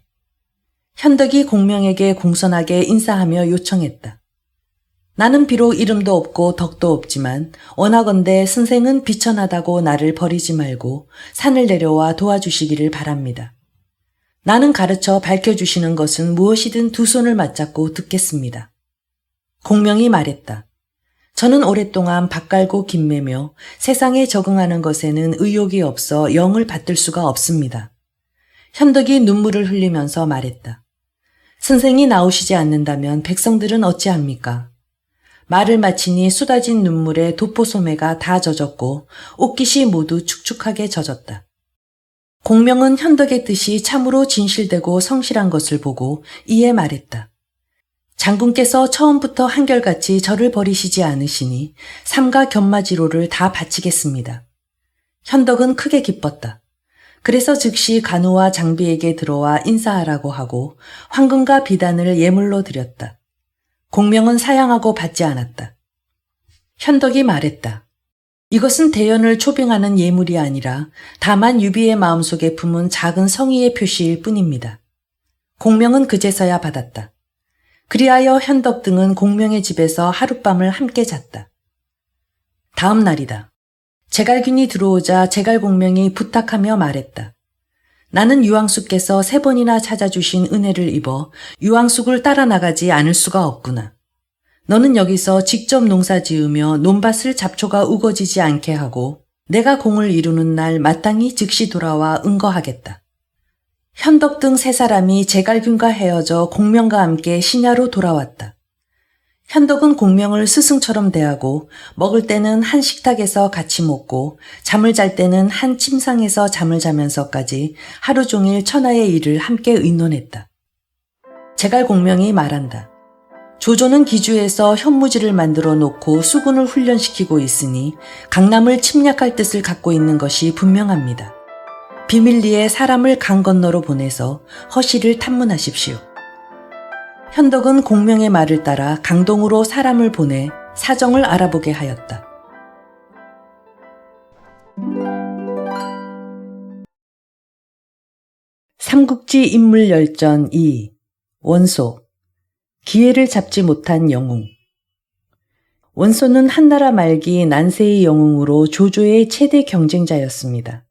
현덕이 공명에게 공손하게 인사하며 요청했다. 나는 비록 이름도 없고 덕도 없지만 원하건대 선생은 비천하다고 나를 버리지 말고 산을 내려와 도와주시기를 바랍니다. 나는 가르쳐 밝혀주시는 것은 무엇이든 두 손을 맞잡고 듣겠습니다. 공명이 말했다. 저는 오랫동안 밭갈고 김매며 세상에 적응하는 것에는 의욕이 없어 영을 받들 수가 없습니다. 현덕이 눈물을 흘리면서 말했다. 선생이 나오시지 않는다면 백성들은 어찌합니까? 말을 마치니 쏟아진 눈물에 도포소매가 다 젖었고 옷깃이 모두 축축하게 젖었다. 공명은 현덕의 뜻이 참으로 진실되고 성실한 것을 보고 이에 말했다. 장군께서 처음부터 한결같이 저를 버리시지 않으시니 삼가 견마지로를 다 바치겠습니다. 현덕은 크게 기뻤다. 그래서 즉시 간호와 장비에게 들어와 인사하라고 하고 황금과 비단을 예물로 드렸다. 공명은 사양하고 받지 않았다. 현덕이 말했다. 이것은 대연을 초빙하는 예물이 아니라 다만 유비의 마음속에 품은 작은 성의의 표시일 뿐입니다. 공명은 그제서야 받았다. 그리하여 현덕 등은 공명의 집에서 하룻밤을 함께 잤다. 다음 날이다. 제갈균이 들어오자 제갈공명이 부탁하며 말했다. 나는 유황숙께서 3번이나 찾아주신 은혜를 입어 유황숙을 따라 나가지 않을 수가 없구나. 너는 여기서 직접 농사 지으며 논밭을 잡초가 우거지지 않게 하고 내가 공을 이루는 날 마땅히 즉시 돌아와 응거하겠다. 현덕 등 3사람이 제갈균과 헤어져 공명과 함께 신야로 돌아왔다. 현덕은 공명을 스승처럼 대하고 먹을 때는 한 식탁에서 같이 먹고 잠을 잘 때는 한 침상에서 잠을 자면서까지 하루 종일 천하의 일을 함께 의논했다. 제갈 공명이 말한다. 조조는 기주에서 현무지를 만들어 놓고 수군을 훈련시키고 있으니 강남을 침략할 뜻을 갖고 있는 것이 분명합니다. 비밀리에 사람을 강 건너로 보내서 허실을 탐문하십시오. 현덕은 공명의 말을 따라 강동으로 사람을 보내 사정을 알아보게 하였다. 삼국지 인물열전 2 원소 기회를 잡지 못한 영웅. 원소는 한나라 말기 난세의 영웅으로 조조의 최대 경쟁자였습니다.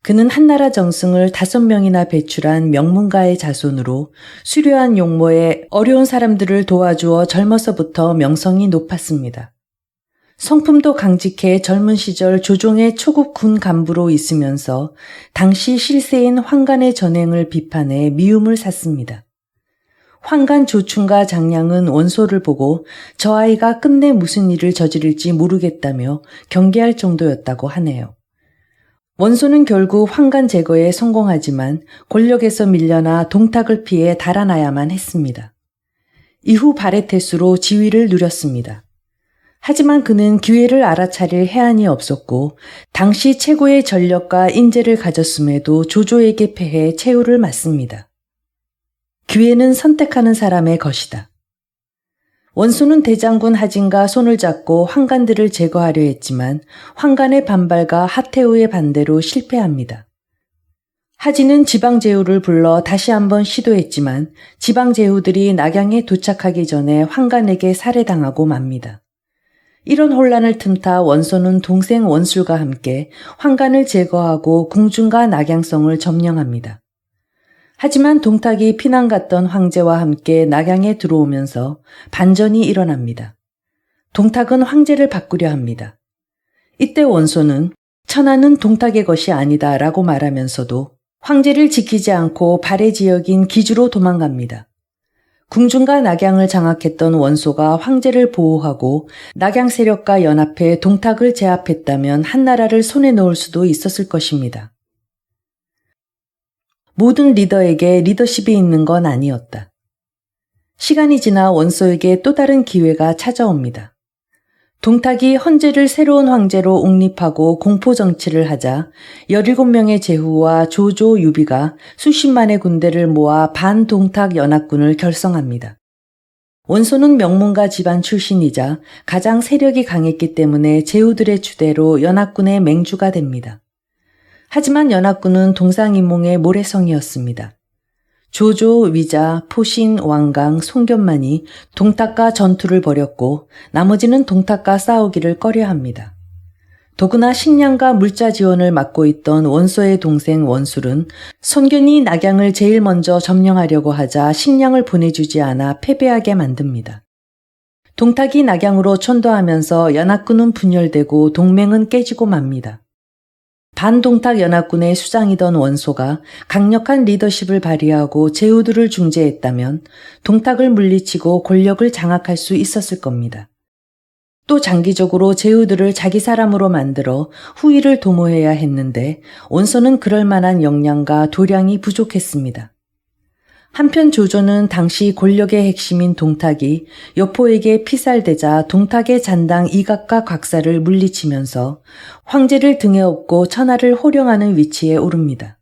그는 한나라 정승을 5명이나 배출한 명문가의 자손으로 수려한 용모에 어려운 사람들을 도와주어 젊어서부터 명성이 높았습니다. 성품도 강직해 젊은 시절 조종의 초급 군 간부로 있으면서 당시 실세인 황간의 전행을 비판해 미움을 샀습니다. 황간 조충과 장량은 원소를 보고 저 아이가 끝내 무슨 일을 저지를지 모르겠다며 경계할 정도였다고 하네요. 원소는 결국 황간 제거에 성공하지만 권력에서 밀려나 동탁을 피해 달아나야만 했습니다. 이후 바레테스로 지위를 누렸습니다. 하지만 그는 기회를 알아차릴 해안이 없었고 당시 최고의 전력과 인재를 가졌음에도 조조에게 패해 최후를 맞습니다. 기회는 선택하는 사람의 것이다. 원소는 대장군 하진과 손을 잡고 황간들을 제거하려 했지만 황간의 반발과 하태우의 반대로 실패합니다. 하진은 지방제후를 불러 다시 한번 시도했지만 지방제후들이 낙양에 도착하기 전에 황간에게 살해당하고 맙니다. 이런 혼란을 틈타 원소는 동생 원술과 함께 황간을 제거하고 궁중과 낙양성을 점령합니다. 하지만 동탁이 피난 갔던 황제와 함께 낙양에 들어오면서 반전이 일어납니다. 동탁은 황제를 바꾸려 합니다. 이때 원소는 천하는 동탁의 것이 아니다 라고 말하면서도 황제를 지키지 않고 발해 지역인 기주로 도망갑니다. 궁중과 낙양을 장악했던 원소가 황제를 보호하고 낙양 세력과 연합해 동탁을 제압했다면 한나라를 손에 넣을 수도 있었을 것입니다. 모든 리더에게 리더십이 있는 건 아니었다. 시간이 지나 원소에게 또 다른 기회가 찾아옵니다. 동탁이 헌제를 새로운 황제로 옹립하고 공포정치를 하자 17명의 제후와 조조, 유비가 수십만의 군대를 모아 반동탁 연합군을 결성합니다. 원소는 명문가 집안 출신이자 가장 세력이 강했기 때문에 제후들의 추대로 연합군의 맹주가 됩니다. 하지만 연합군은 동상이몽의 모래성이었습니다. 조조, 위자, 포신, 왕강, 송견만이 동탁과 전투를 벌였고 나머지는 동탁과 싸우기를 꺼려합니다. 더구나 식량과 물자 지원을 맡고 있던 원소의 동생 원술은 손견이 낙양을 제일 먼저 점령하려고 하자 식량을 보내주지 않아 패배하게 만듭니다. 동탁이 낙양으로 천도하면서 연합군은 분열되고 동맹은 깨지고 맙니다. 반동탁 연합군의 수장이던 원소가 강력한 리더십을 발휘하고 제후들을 중재했다면 동탁을 물리치고 권력을 장악할 수 있었을 겁니다. 또 장기적으로 제후들을 자기 사람으로 만들어 후위를 도모해야 했는데 원소는 그럴 만한 역량과 도량이 부족했습니다. 한편 조조는 당시 권력의 핵심인 동탁이 여포에게 피살되자 동탁의 잔당 이각과 곽사를 물리치면서 황제를 등에 업고 천하를 호령하는 위치에 오릅니다.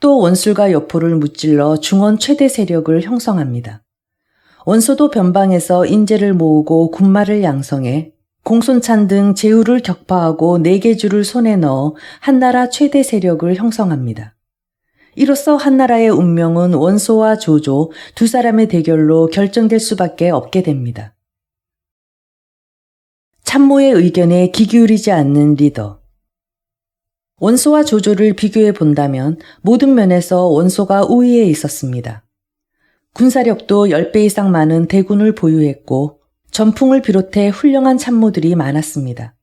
또 원술과 여포를 무찔러 중원 최대 세력을 형성합니다. 원소도 변방에서 인재를 모으고 군마를 양성해 공손찬 등 제후를 격파하고 4개주를 손에 넣어 한나라 최대 세력을 형성합니다. 이로써 한나라의 운명은 원소와 조조 두 사람의 대결로 결정될 수밖에 없게 됩니다. 참모의 의견에 귀 기울이지 않는 리더. 원소와 조조를 비교해 본다면 모든 면에서 원소가 우위에 있었습니다. 군사력도 10배 이상 많은 대군을 보유했고 전풍을 비롯해 훌륭한 참모들이 많았습니다.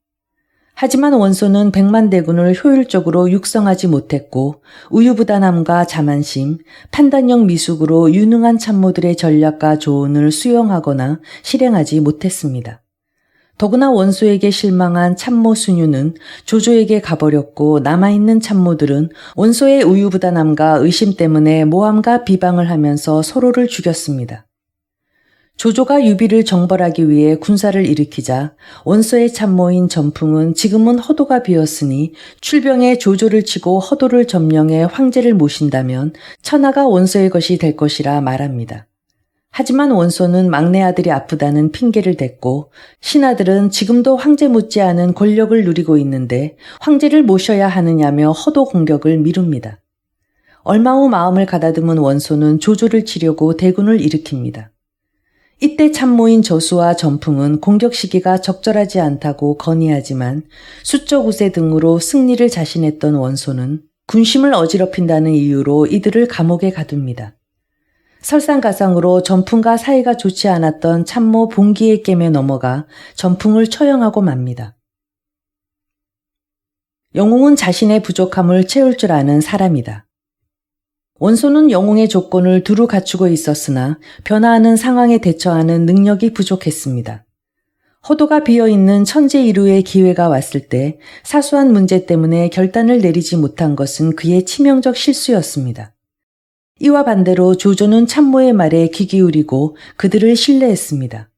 하지만 원소는 백만대군을 효율적으로 육성하지 못했고 우유부단함과 자만심, 판단력 미숙으로 유능한 참모들의 전략과 조언을 수용하거나 실행하지 못했습니다. 더구나 원소에게 실망한 참모 순유는 조조에게 가버렸고 남아있는 참모들은 원소의 우유부단함과 의심 때문에 모함과 비방을 하면서 서로를 죽였습니다. 조조가 유비를 정벌하기 위해 군사를 일으키자 원소의 참모인 전풍은 지금은 허도가 비었으니 출병에 조조를 치고 허도를 점령해 황제를 모신다면 천하가 원소의 것이 될 것이라 말합니다. 하지만 원소는 막내 아들이 아프다는 핑계를 댔고 신하들은 지금도 황제 못지않은 권력을 누리고 있는데 황제를 모셔야 하느냐며 허도 공격을 미룹니다. 얼마 후 마음을 가다듬은 원소는 조조를 치려고 대군을 일으킵니다. 이때 참모인 저수와 전풍은 공격 시기가 적절하지 않다고 건의하지만 수적 우세 등으로 승리를 자신했던 원소는 군심을 어지럽힌다는 이유로 이들을 감옥에 가둡니다. 설상가상으로 전풍과 사이가 좋지 않았던 참모 봉기의 깸에 넘어가 전풍을 처형하고 맙니다. 영웅은 자신의 부족함을 채울 줄 아는 사람이다. 원소는 영웅의 조건을 두루 갖추고 있었으나 변화하는 상황에 대처하는 능력이 부족했습니다. 허도가 비어있는 천재일우의 기회가 왔을 때 사소한 문제 때문에 결단을 내리지 못한 것은 그의 치명적 실수였습니다. 이와 반대로 조조는 참모의 말에 귀 기울이고 그들을 신뢰했습니다.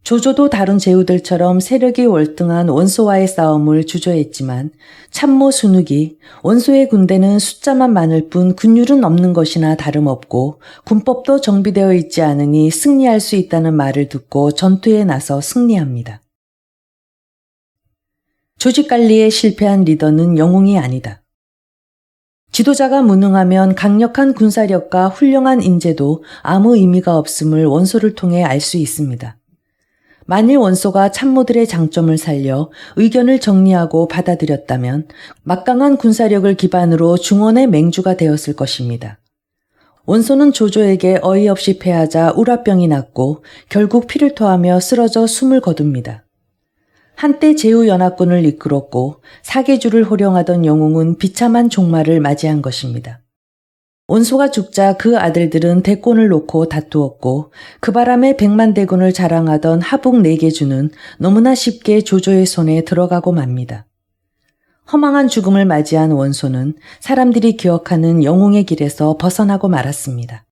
조조도 다른 제후들처럼 세력이 월등한 원소와의 싸움을 주저했지만 참모 순욱이 원소의 군대는 숫자만 많을 뿐 군율은 없는 것이나 다름없고 군법도 정비되어 있지 않으니 승리할 수 있다는 말을 듣고 전투에 나서 승리합니다. 조직관리에 실패한 리더는 영웅이 아니다. 지도자가 무능하면 강력한 군사력과 훌륭한 인재도 아무 의미가 없음을 원소를 통해 알 수 있습니다. 만일 원소가 참모들의 장점을 살려 의견을 정리하고 받아들였다면 막강한 군사력을 기반으로 중원의 맹주가 되었을 것입니다. 원소는 조조에게 어이없이 패하자 우라병이 났고 결국 피를 토하며 쓰러져 숨을 거둡니다. 한때 제후연합군을 이끌었고 사계주를 호령하던 영웅은 비참한 종말을 맞이한 것입니다. 원소가 죽자 그 아들들은 대권을 놓고 다투었고 그 바람에 백만대군을 자랑하던 하북 네개주는 너무나 쉽게 조조의 손에 들어가고 맙니다. 허망한 죽음을 맞이한 원소는 사람들이 기억하는 영웅의 길에서 벗어나고 말았습니다.